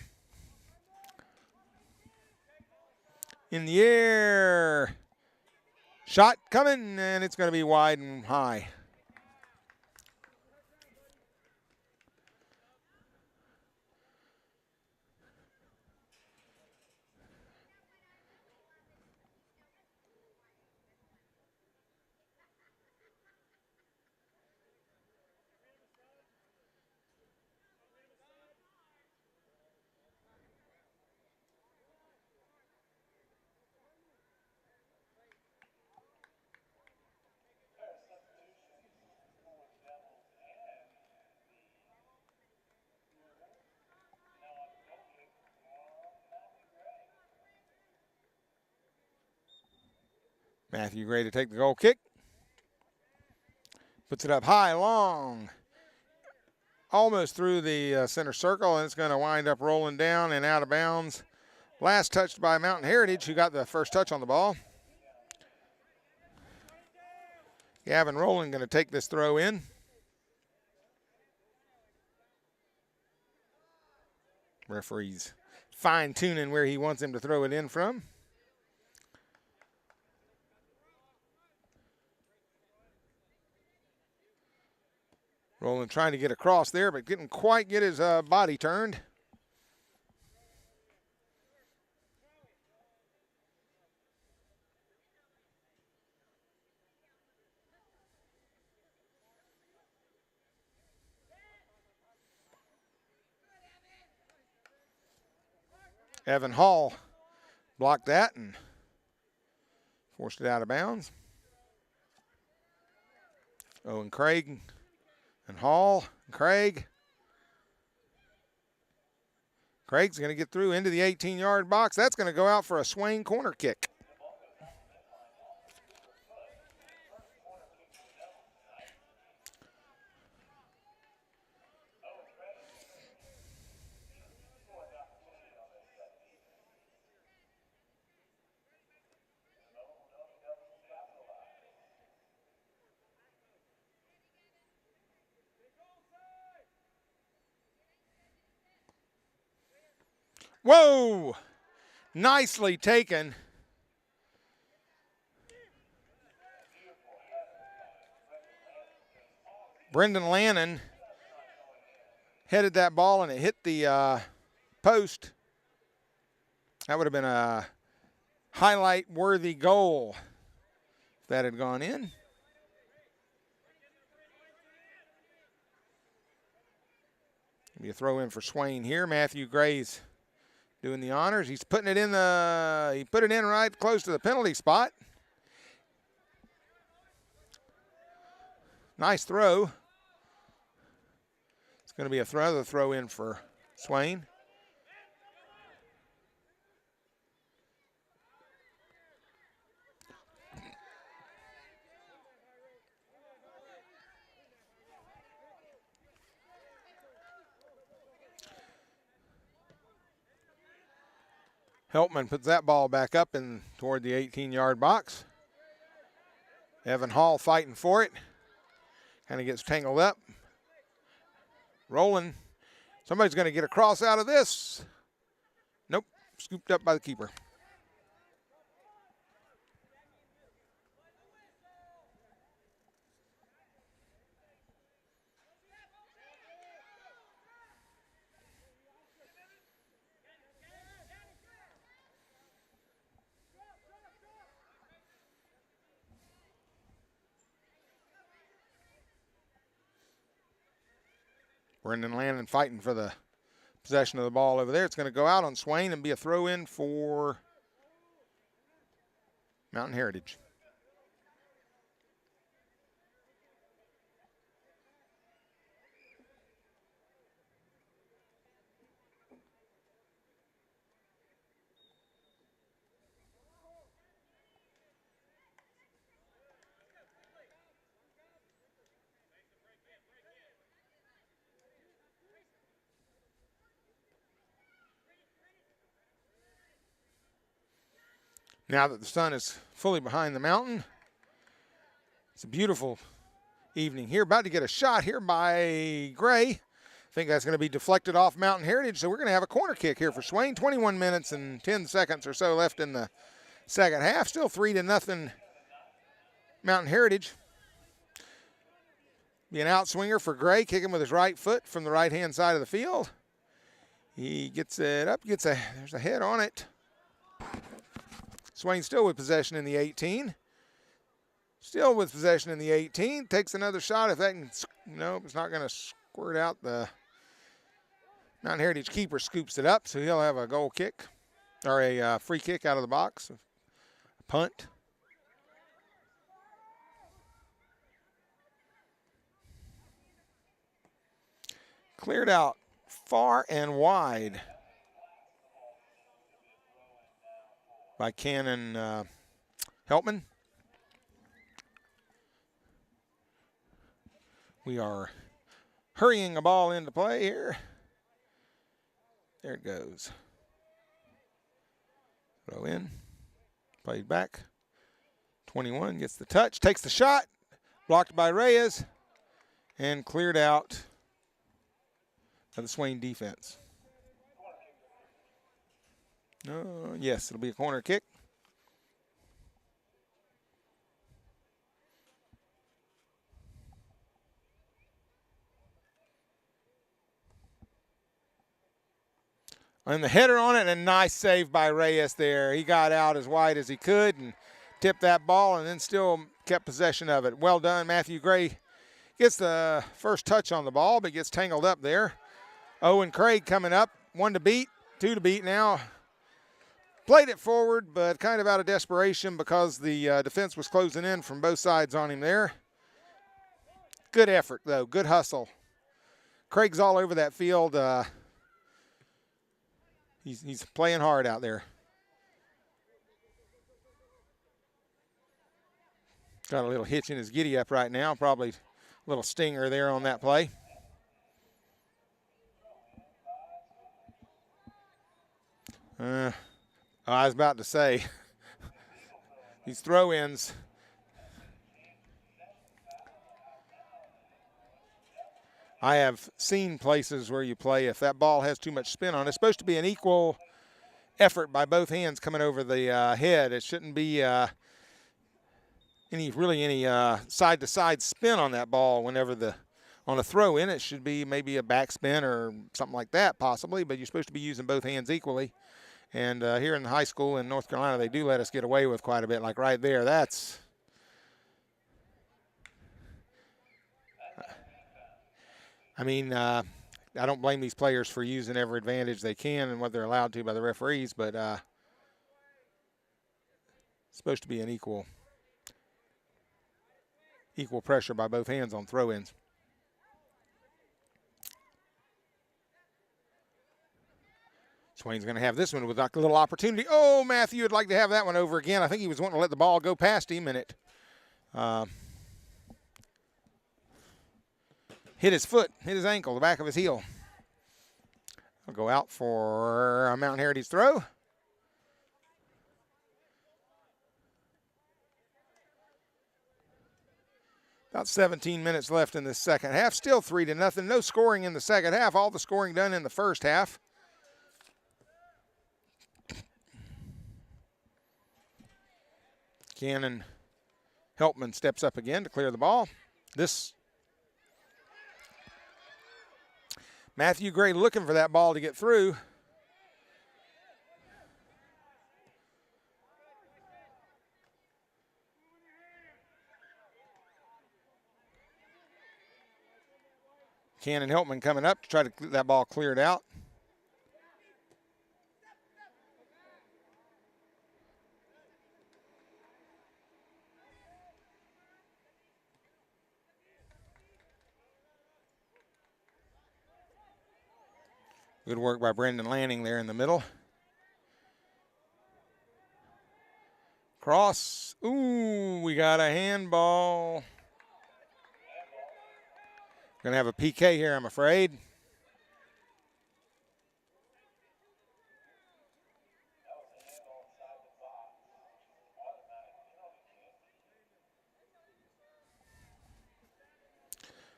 S1: In the air. Shot coming, and it's going to be wide and high. Matthew Gray to take the goal kick. Puts it up high, long. Almost through the center circle, and it's going to wind up rolling down and out of bounds. Last touched by Mountain Heritage, who got the first touch on the ball. Gavin Rowland going to take this throw in. Referee's fine-tuning where he wants him to throw it in from. Rowland trying to get across there, but didn't quite get his body turned. Evan Hall blocked that and forced it out of bounds. Owen Craig and Hall and Craig. Craig's going to get through into the 18-yard box. That's going to go out for a Swain corner kick. Whoa! Nicely taken. Brendan Lannon headed that ball and it hit the post. That would have been a highlight-worthy goal if that had gone in. Be a throw in for Swain here. Matthew Gray's doing the honors. He's putting it in he put it in right close to the penalty spot. Nice throw. It's going to be another throw in for Swain. Heltman puts that ball back up and toward the 18-yard box. Evan Hall fighting for it. Kind of gets tangled up. Rowland Somebody's going to get a cross out of this. Nope, scooped up by the keeper. Brendan Lannon fighting for the possession of the ball over there. It's going to go out on Swain and be a throw-in for Mountain Heritage. Now that the sun is fully behind the mountain, it's a beautiful evening here. About to get a shot here by Gray. I think that's going to be deflected off Mountain Heritage, so we're going to have a corner kick here for Swain. 21 minutes and 10 seconds or so left in the second half. Still 3-0 Mountain Heritage. Be an outswinger for Gray, kicking with his right foot from the right-hand side of the field. He gets it up, there's a head on it. Swain still with possession in the 18. Still with possession in the 18. Takes another shot. If that can, nope, it's not going to squirt out. The Mountain Heritage keeper scoops it up, so he'll have a goal kick or a free kick out of the box. A punt. Cleared out far and wide by Cannon Heltman. We are hurrying a ball into play here. There it goes. Throw in. Played back. 21 gets the touch, takes the shot. Blocked by Reyes and cleared out of the Swain defense. Yes, it'll be a corner kick. And the header on it, and a nice save by Reyes there. He got out as wide as he could and tipped that ball and then still kept possession of it. Well done. Matthew Gray gets the first touch on the ball, but gets tangled up there. Owen Craig coming up. 1 to beat, 2 to beat now. Played it forward, but kind of out of desperation because the defense was closing in from both sides on him there. Good effort, though. Good hustle. Craig's all over that field. He's playing hard out there. Got a little hitch in his giddy-up right now. Probably a little stinger there on that play. I was about to say, these throw-ins, I have seen places where you play if that ball has too much spin on it. It's supposed to be an equal effort by both hands coming over the head. It shouldn't be any side-to-side spin on that ball whenever on a throw-in. It should be maybe a backspin or something like that possibly, but you're supposed to be using both hands equally. And here in the high school in North Carolina, they do let us get away with quite a bit. Like right there, that's – I mean, I don't blame these players for using every advantage they can and what they're allowed to by the referees, but it's supposed to be an equal pressure by both hands on throw-ins. Swain's going to have this one with a little opportunity. Oh, Matthew would like to have that one over again. I think he was wanting to let the ball go past him, and it hit his foot, hit his ankle, the back of his heel. I'll go out for a Mountain Heritage throw. About 17 minutes left in the second half. Still 3-0. No scoring in the second half. All the scoring done in the first half. Cannon Helpman steps up again to clear the ball. Matthew Gray looking for that ball to get through. Cannon Helpman coming up to try to get that ball cleared out. Good work by Brendan Lanning there in the middle. Cross. Ooh, we got a handball. Going to have a PK here, I'm afraid.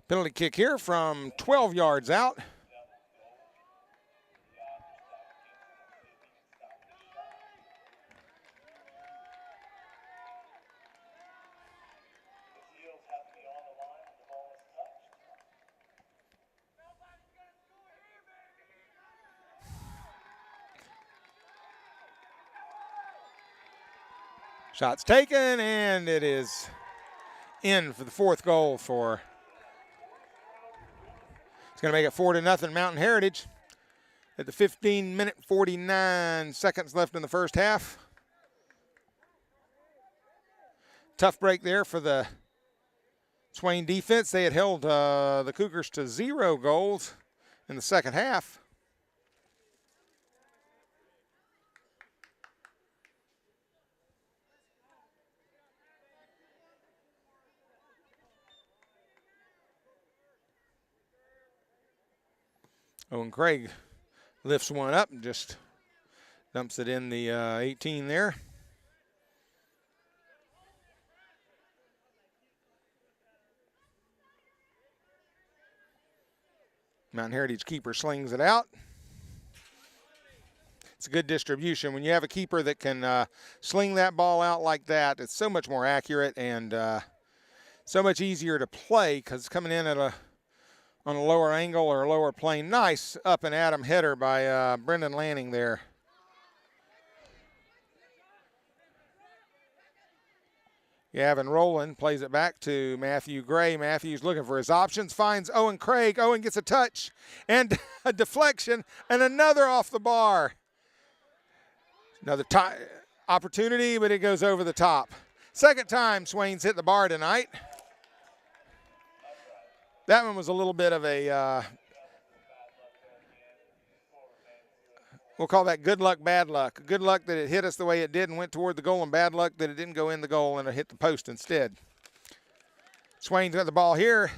S1: Penalty kick here from 12 yards out. Shots taken, and it is in for the fourth goal for. It's going to make it 4-0 Mountain Heritage at the 15-minute, 49 seconds left in the first half. Tough break there for the Swain defense. They had held the Cougars to 0 goals in the second half. Owen Craig lifts one up and just dumps it in the 18 there. Mountain Heritage keeper slings it out. It's a good distribution. When you have a keeper that can sling that ball out like that, it's so much more accurate and so much easier to play because it's coming in at on a lower angle or a lower plane. Nice up and at 'em header by Brendan Lanning there. Gavin Rowland plays it back to Matthew Gray. Matthew's looking for his options, finds Owen Craig. Owen gets a touch and a deflection and another off the bar. Another opportunity, but it goes over the top. Second time Swain's hit the bar tonight. That one was a little bit of a, we'll call that good luck, bad luck. Good luck that it hit us the way it did and went toward the goal, and bad luck that it didn't go in the goal and it hit the post instead. Swain's got the ball here.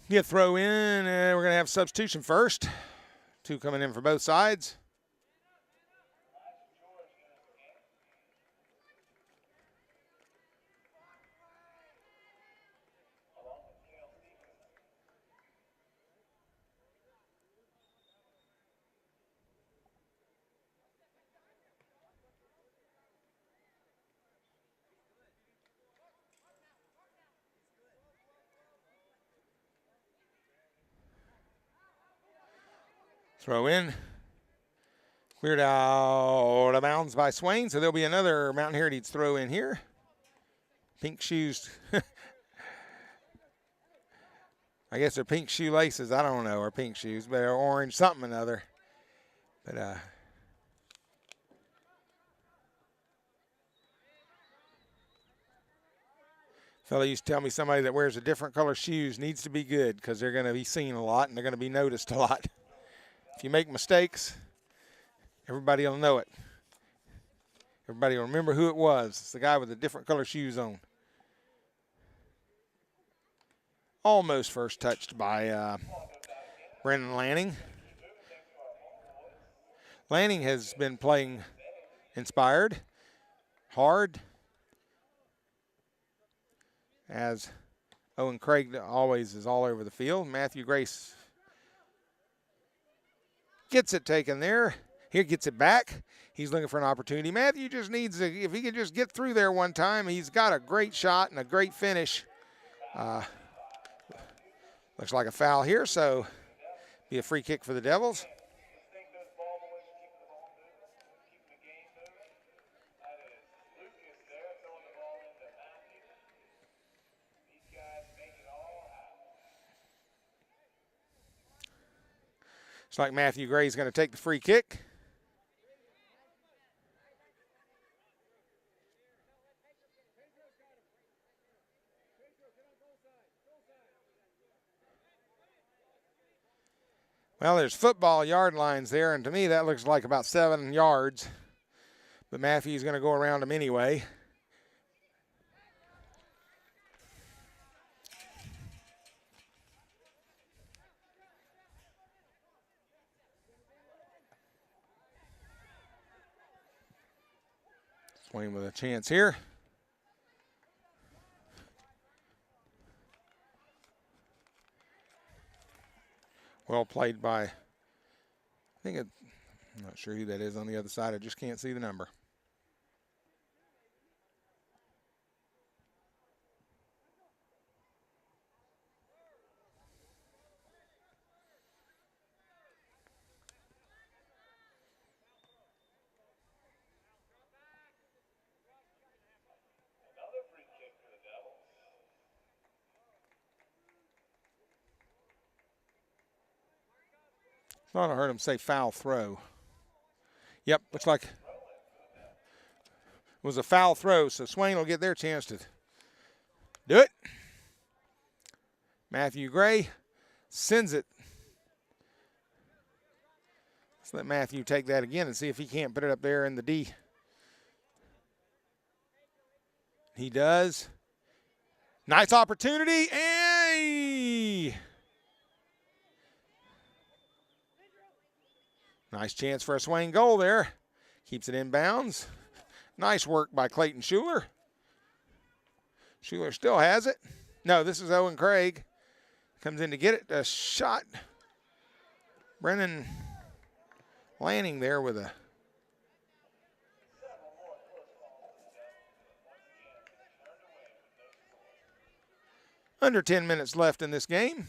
S1: Get throw in, and we're going to have substitution first. Two coming in for both sides. Throw in. Cleared out of bounds by Swain, so there'll be another Mountain Heritage throw in here. Pink shoes. I guess they're pink shoelaces. I don't know, or pink shoes, but they're orange something or another. But fella used to tell me somebody that wears a different color shoes needs to be good because they're going to be seen a lot and they're going to be noticed a lot. If you make mistakes, everybody will know it. Everybody will remember who it was. It's the guy with the different color shoes on. Almost first touched by Brennan Lanning. Lanning has been playing inspired, hard, as Owen Craig always is all over the field. Matthew Grace gets it taken there. Here gets it back. He's looking for an opportunity. Matthew just needs, if he could just get through there one time, he's got a great shot and a great finish. Looks like a foul here, so be a free kick for the Devils. Looks like Matthew Gray is going to take the free kick. Well, there's football yard lines there, and to me that looks like about 7 yards. But Matthew's going to go around him anyway. Swain with a chance here. Well played by, I'm not sure who that is on the other side. I just can't see the number. Thought I heard him say foul throw. Yep, looks like it was a foul throw, so Swain will get their chance to do it. Matthew Gray sends it. Let's let Matthew take that again and see if he can't put it up there in the D. He does. Nice opportunity, and nice chance for a Swain goal there. Keeps it in bounds. Nice work by Clayton Schuler. Schuler still has it. No, this is Owen Craig. Comes in to get it. A shot. Brennan Lanning there with a under 10 minutes left in this game.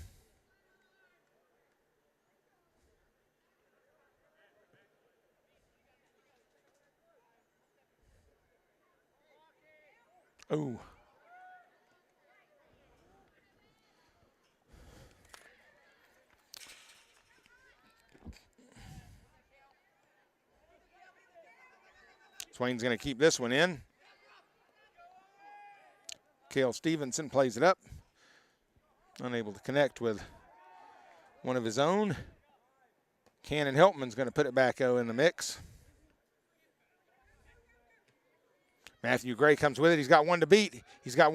S1: Oh. Swain's going to keep this one in. Cale Stevenson plays it up. Unable to connect with one of his own. Cannon Heltman's going to put it back in the mix. Matthew Gray comes with it. He's got one to beat. He's going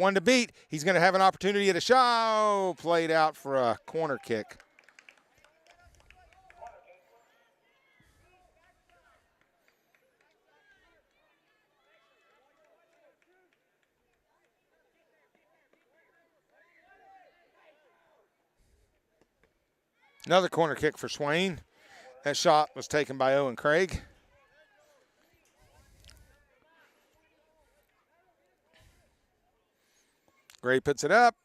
S1: to have an opportunity at a shot. Oh, played out for a corner kick. Another corner kick for Swain. That shot was taken by Owen Craig. Gray puts it up.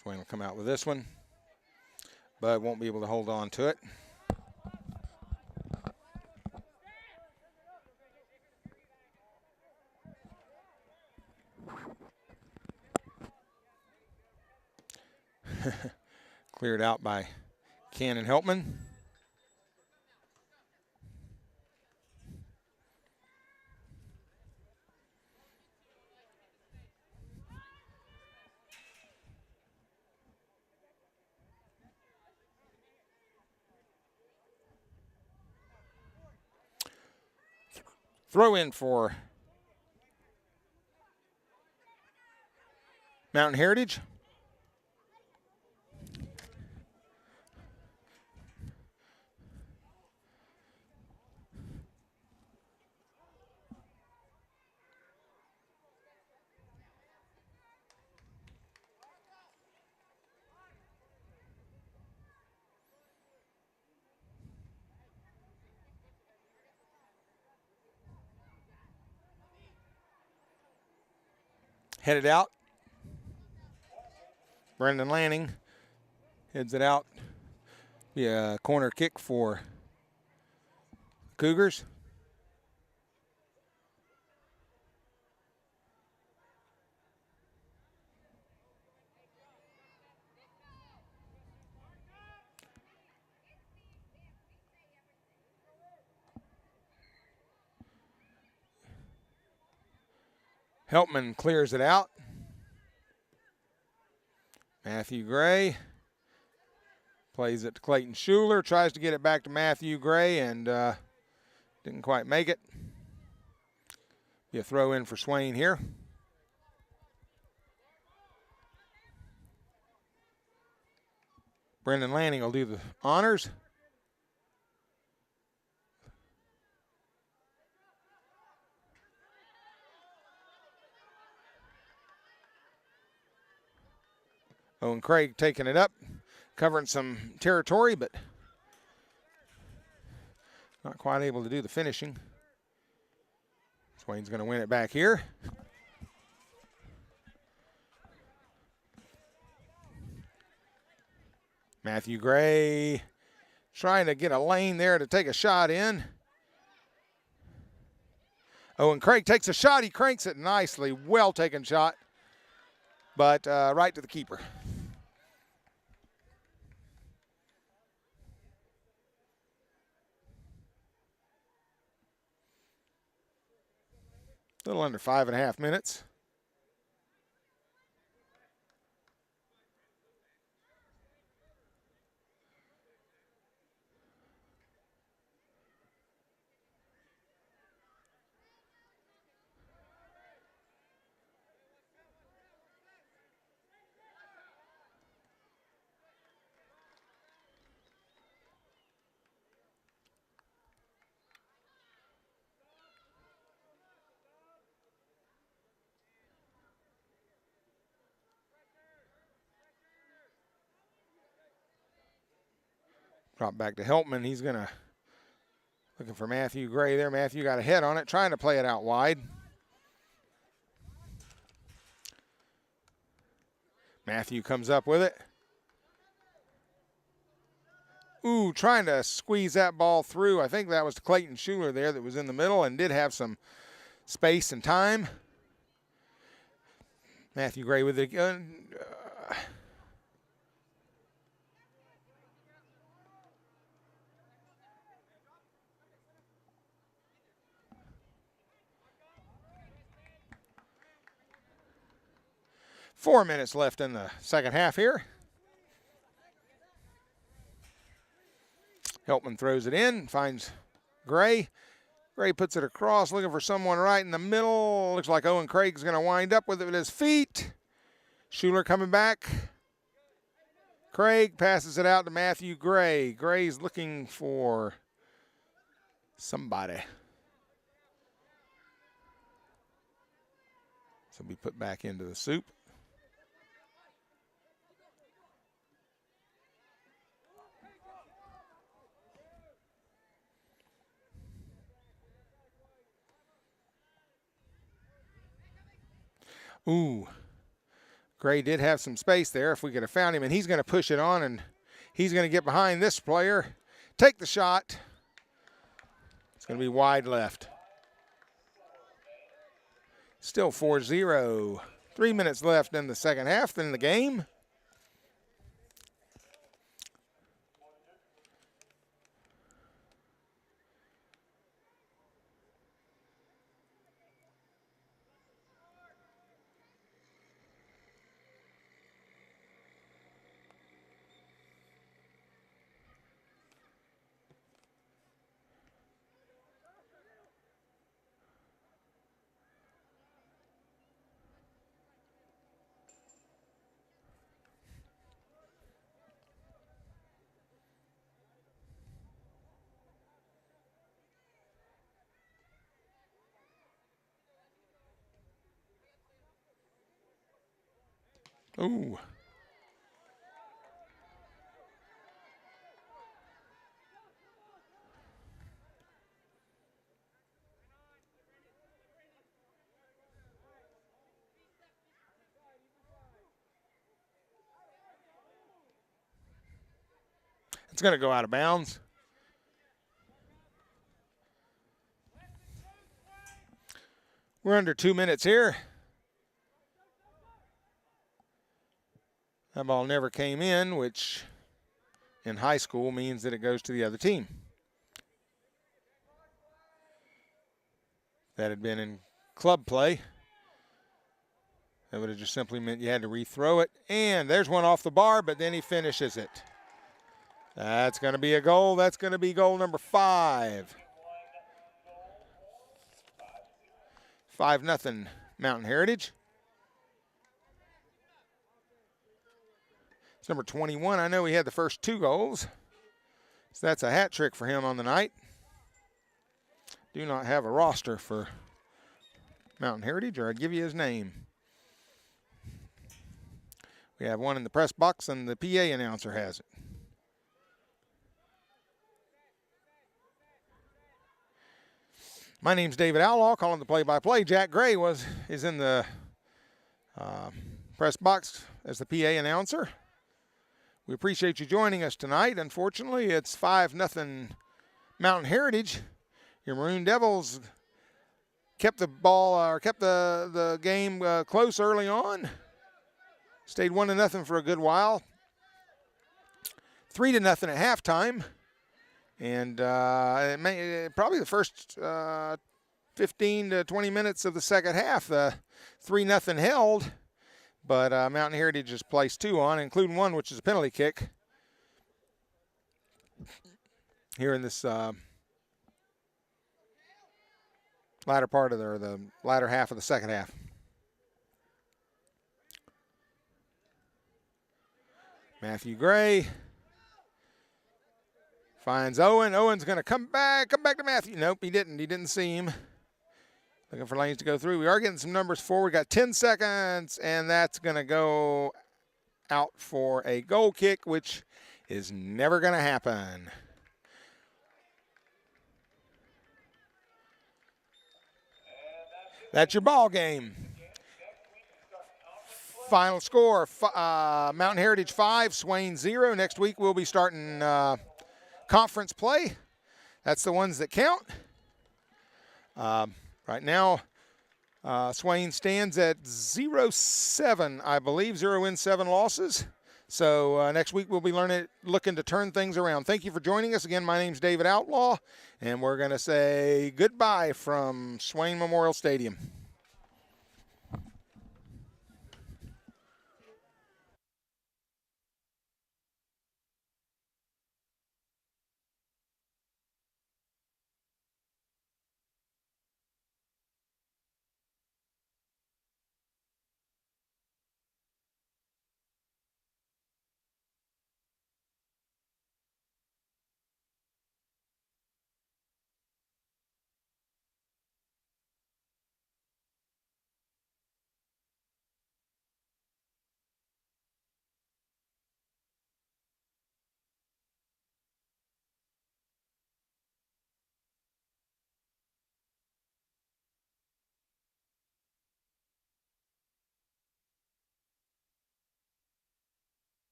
S1: Swain will come out with this one, but won't be able to hold on to it. Cleared out by Cannon Helpman. Throw in for Mountain Heritage. Headed out. Brendan Lanning heads it out. Be a corner kick for Cougars. Helpman clears it out. Matthew Gray plays it to Clayton Schuler. Tries to get it back to Matthew Gray and didn't quite make it. Be a throw in for Swain here. Brendan Lanning will do the honors. Owen Craig taking it up, covering some territory, but not quite able to do the finishing. Swain's going to win it back here. Matthew Gray trying to get a lane there to take a shot in. Owen Craig takes a shot. He cranks it nicely. Well taken shot, but right to the keeper. A little under 5.5 minutes. Drop back to Helpman. He's going to, looking for Matthew Gray there. Matthew got a head on it, trying to play it out wide. Matthew comes up with it. Ooh, trying to squeeze that ball through. I think that was Clayton Schuler there that was in the middle and did have some space and time. Matthew Gray with it. 4 minutes left in the second half here. Helpman throws it in, finds Gray. Gray puts it across, looking for someone right in the middle. Looks like Owen Craig's going to wind up with it with his feet. Schuler coming back. Craig passes it out to Matthew Gray. Gray's looking for somebody. So be put back into the soup. Ooh, Gray did have some space there if we could have found him, and he's going to push it on, and he's going to get behind this player, take the shot. It's going to be wide left. Still 4-0. 3 minutes left in the second half in the game. Ooh. It's going to go out of bounds. We're under 2 minutes here. That ball never came in, which in high school means that it goes to the other team. That had been in club play. That would have just simply meant you had to rethrow it. And there's one off the bar, but then he finishes it. That's going to be a goal. That's going to be goal number 5. 5-0 Mountain Heritage. It's number 21. I know he had the first 2 goals. So that's a hat trick for him on the night. Do not have a roster for Mountain Heritage, or I'd give you his name. We have one in the press box, and the PA announcer has it. My name's David Outlaw, calling the play-by-play. Jack Gray is in the press box as the PA announcer. We appreciate you joining us tonight. Unfortunately, it's 5-0 Mountain Heritage. Your Maroon Devils kept the ball, or kept the game close early on. Stayed 1-0 for a good while. 3-0 at halftime. And probably the first 15 to 20 minutes of the second half, 3-0 held. But Mountain Heritage has placed 2 on, including one which is a penalty kick here in this latter part of the latter half of the second half. Matthew Gray finds Owen. Owen's going to come back to Matthew. Nope, he didn't. He didn't see him. Looking for lanes to go through. We are getting some numbers forward. We got 10 seconds, and that's going to go out for a goal kick, which is never going to happen. That's your ball game. Final score, Mountain Heritage 5, Swain 0. Next week we'll be starting conference play. That's the ones that count. Right now, Swain stands at 0-7, I believe, 0 wins, 7 losses. So next week we'll be looking to turn things around. Thank you for joining us. Again, my name's David Outlaw, and we're going to say goodbye from Swain Memorial Stadium.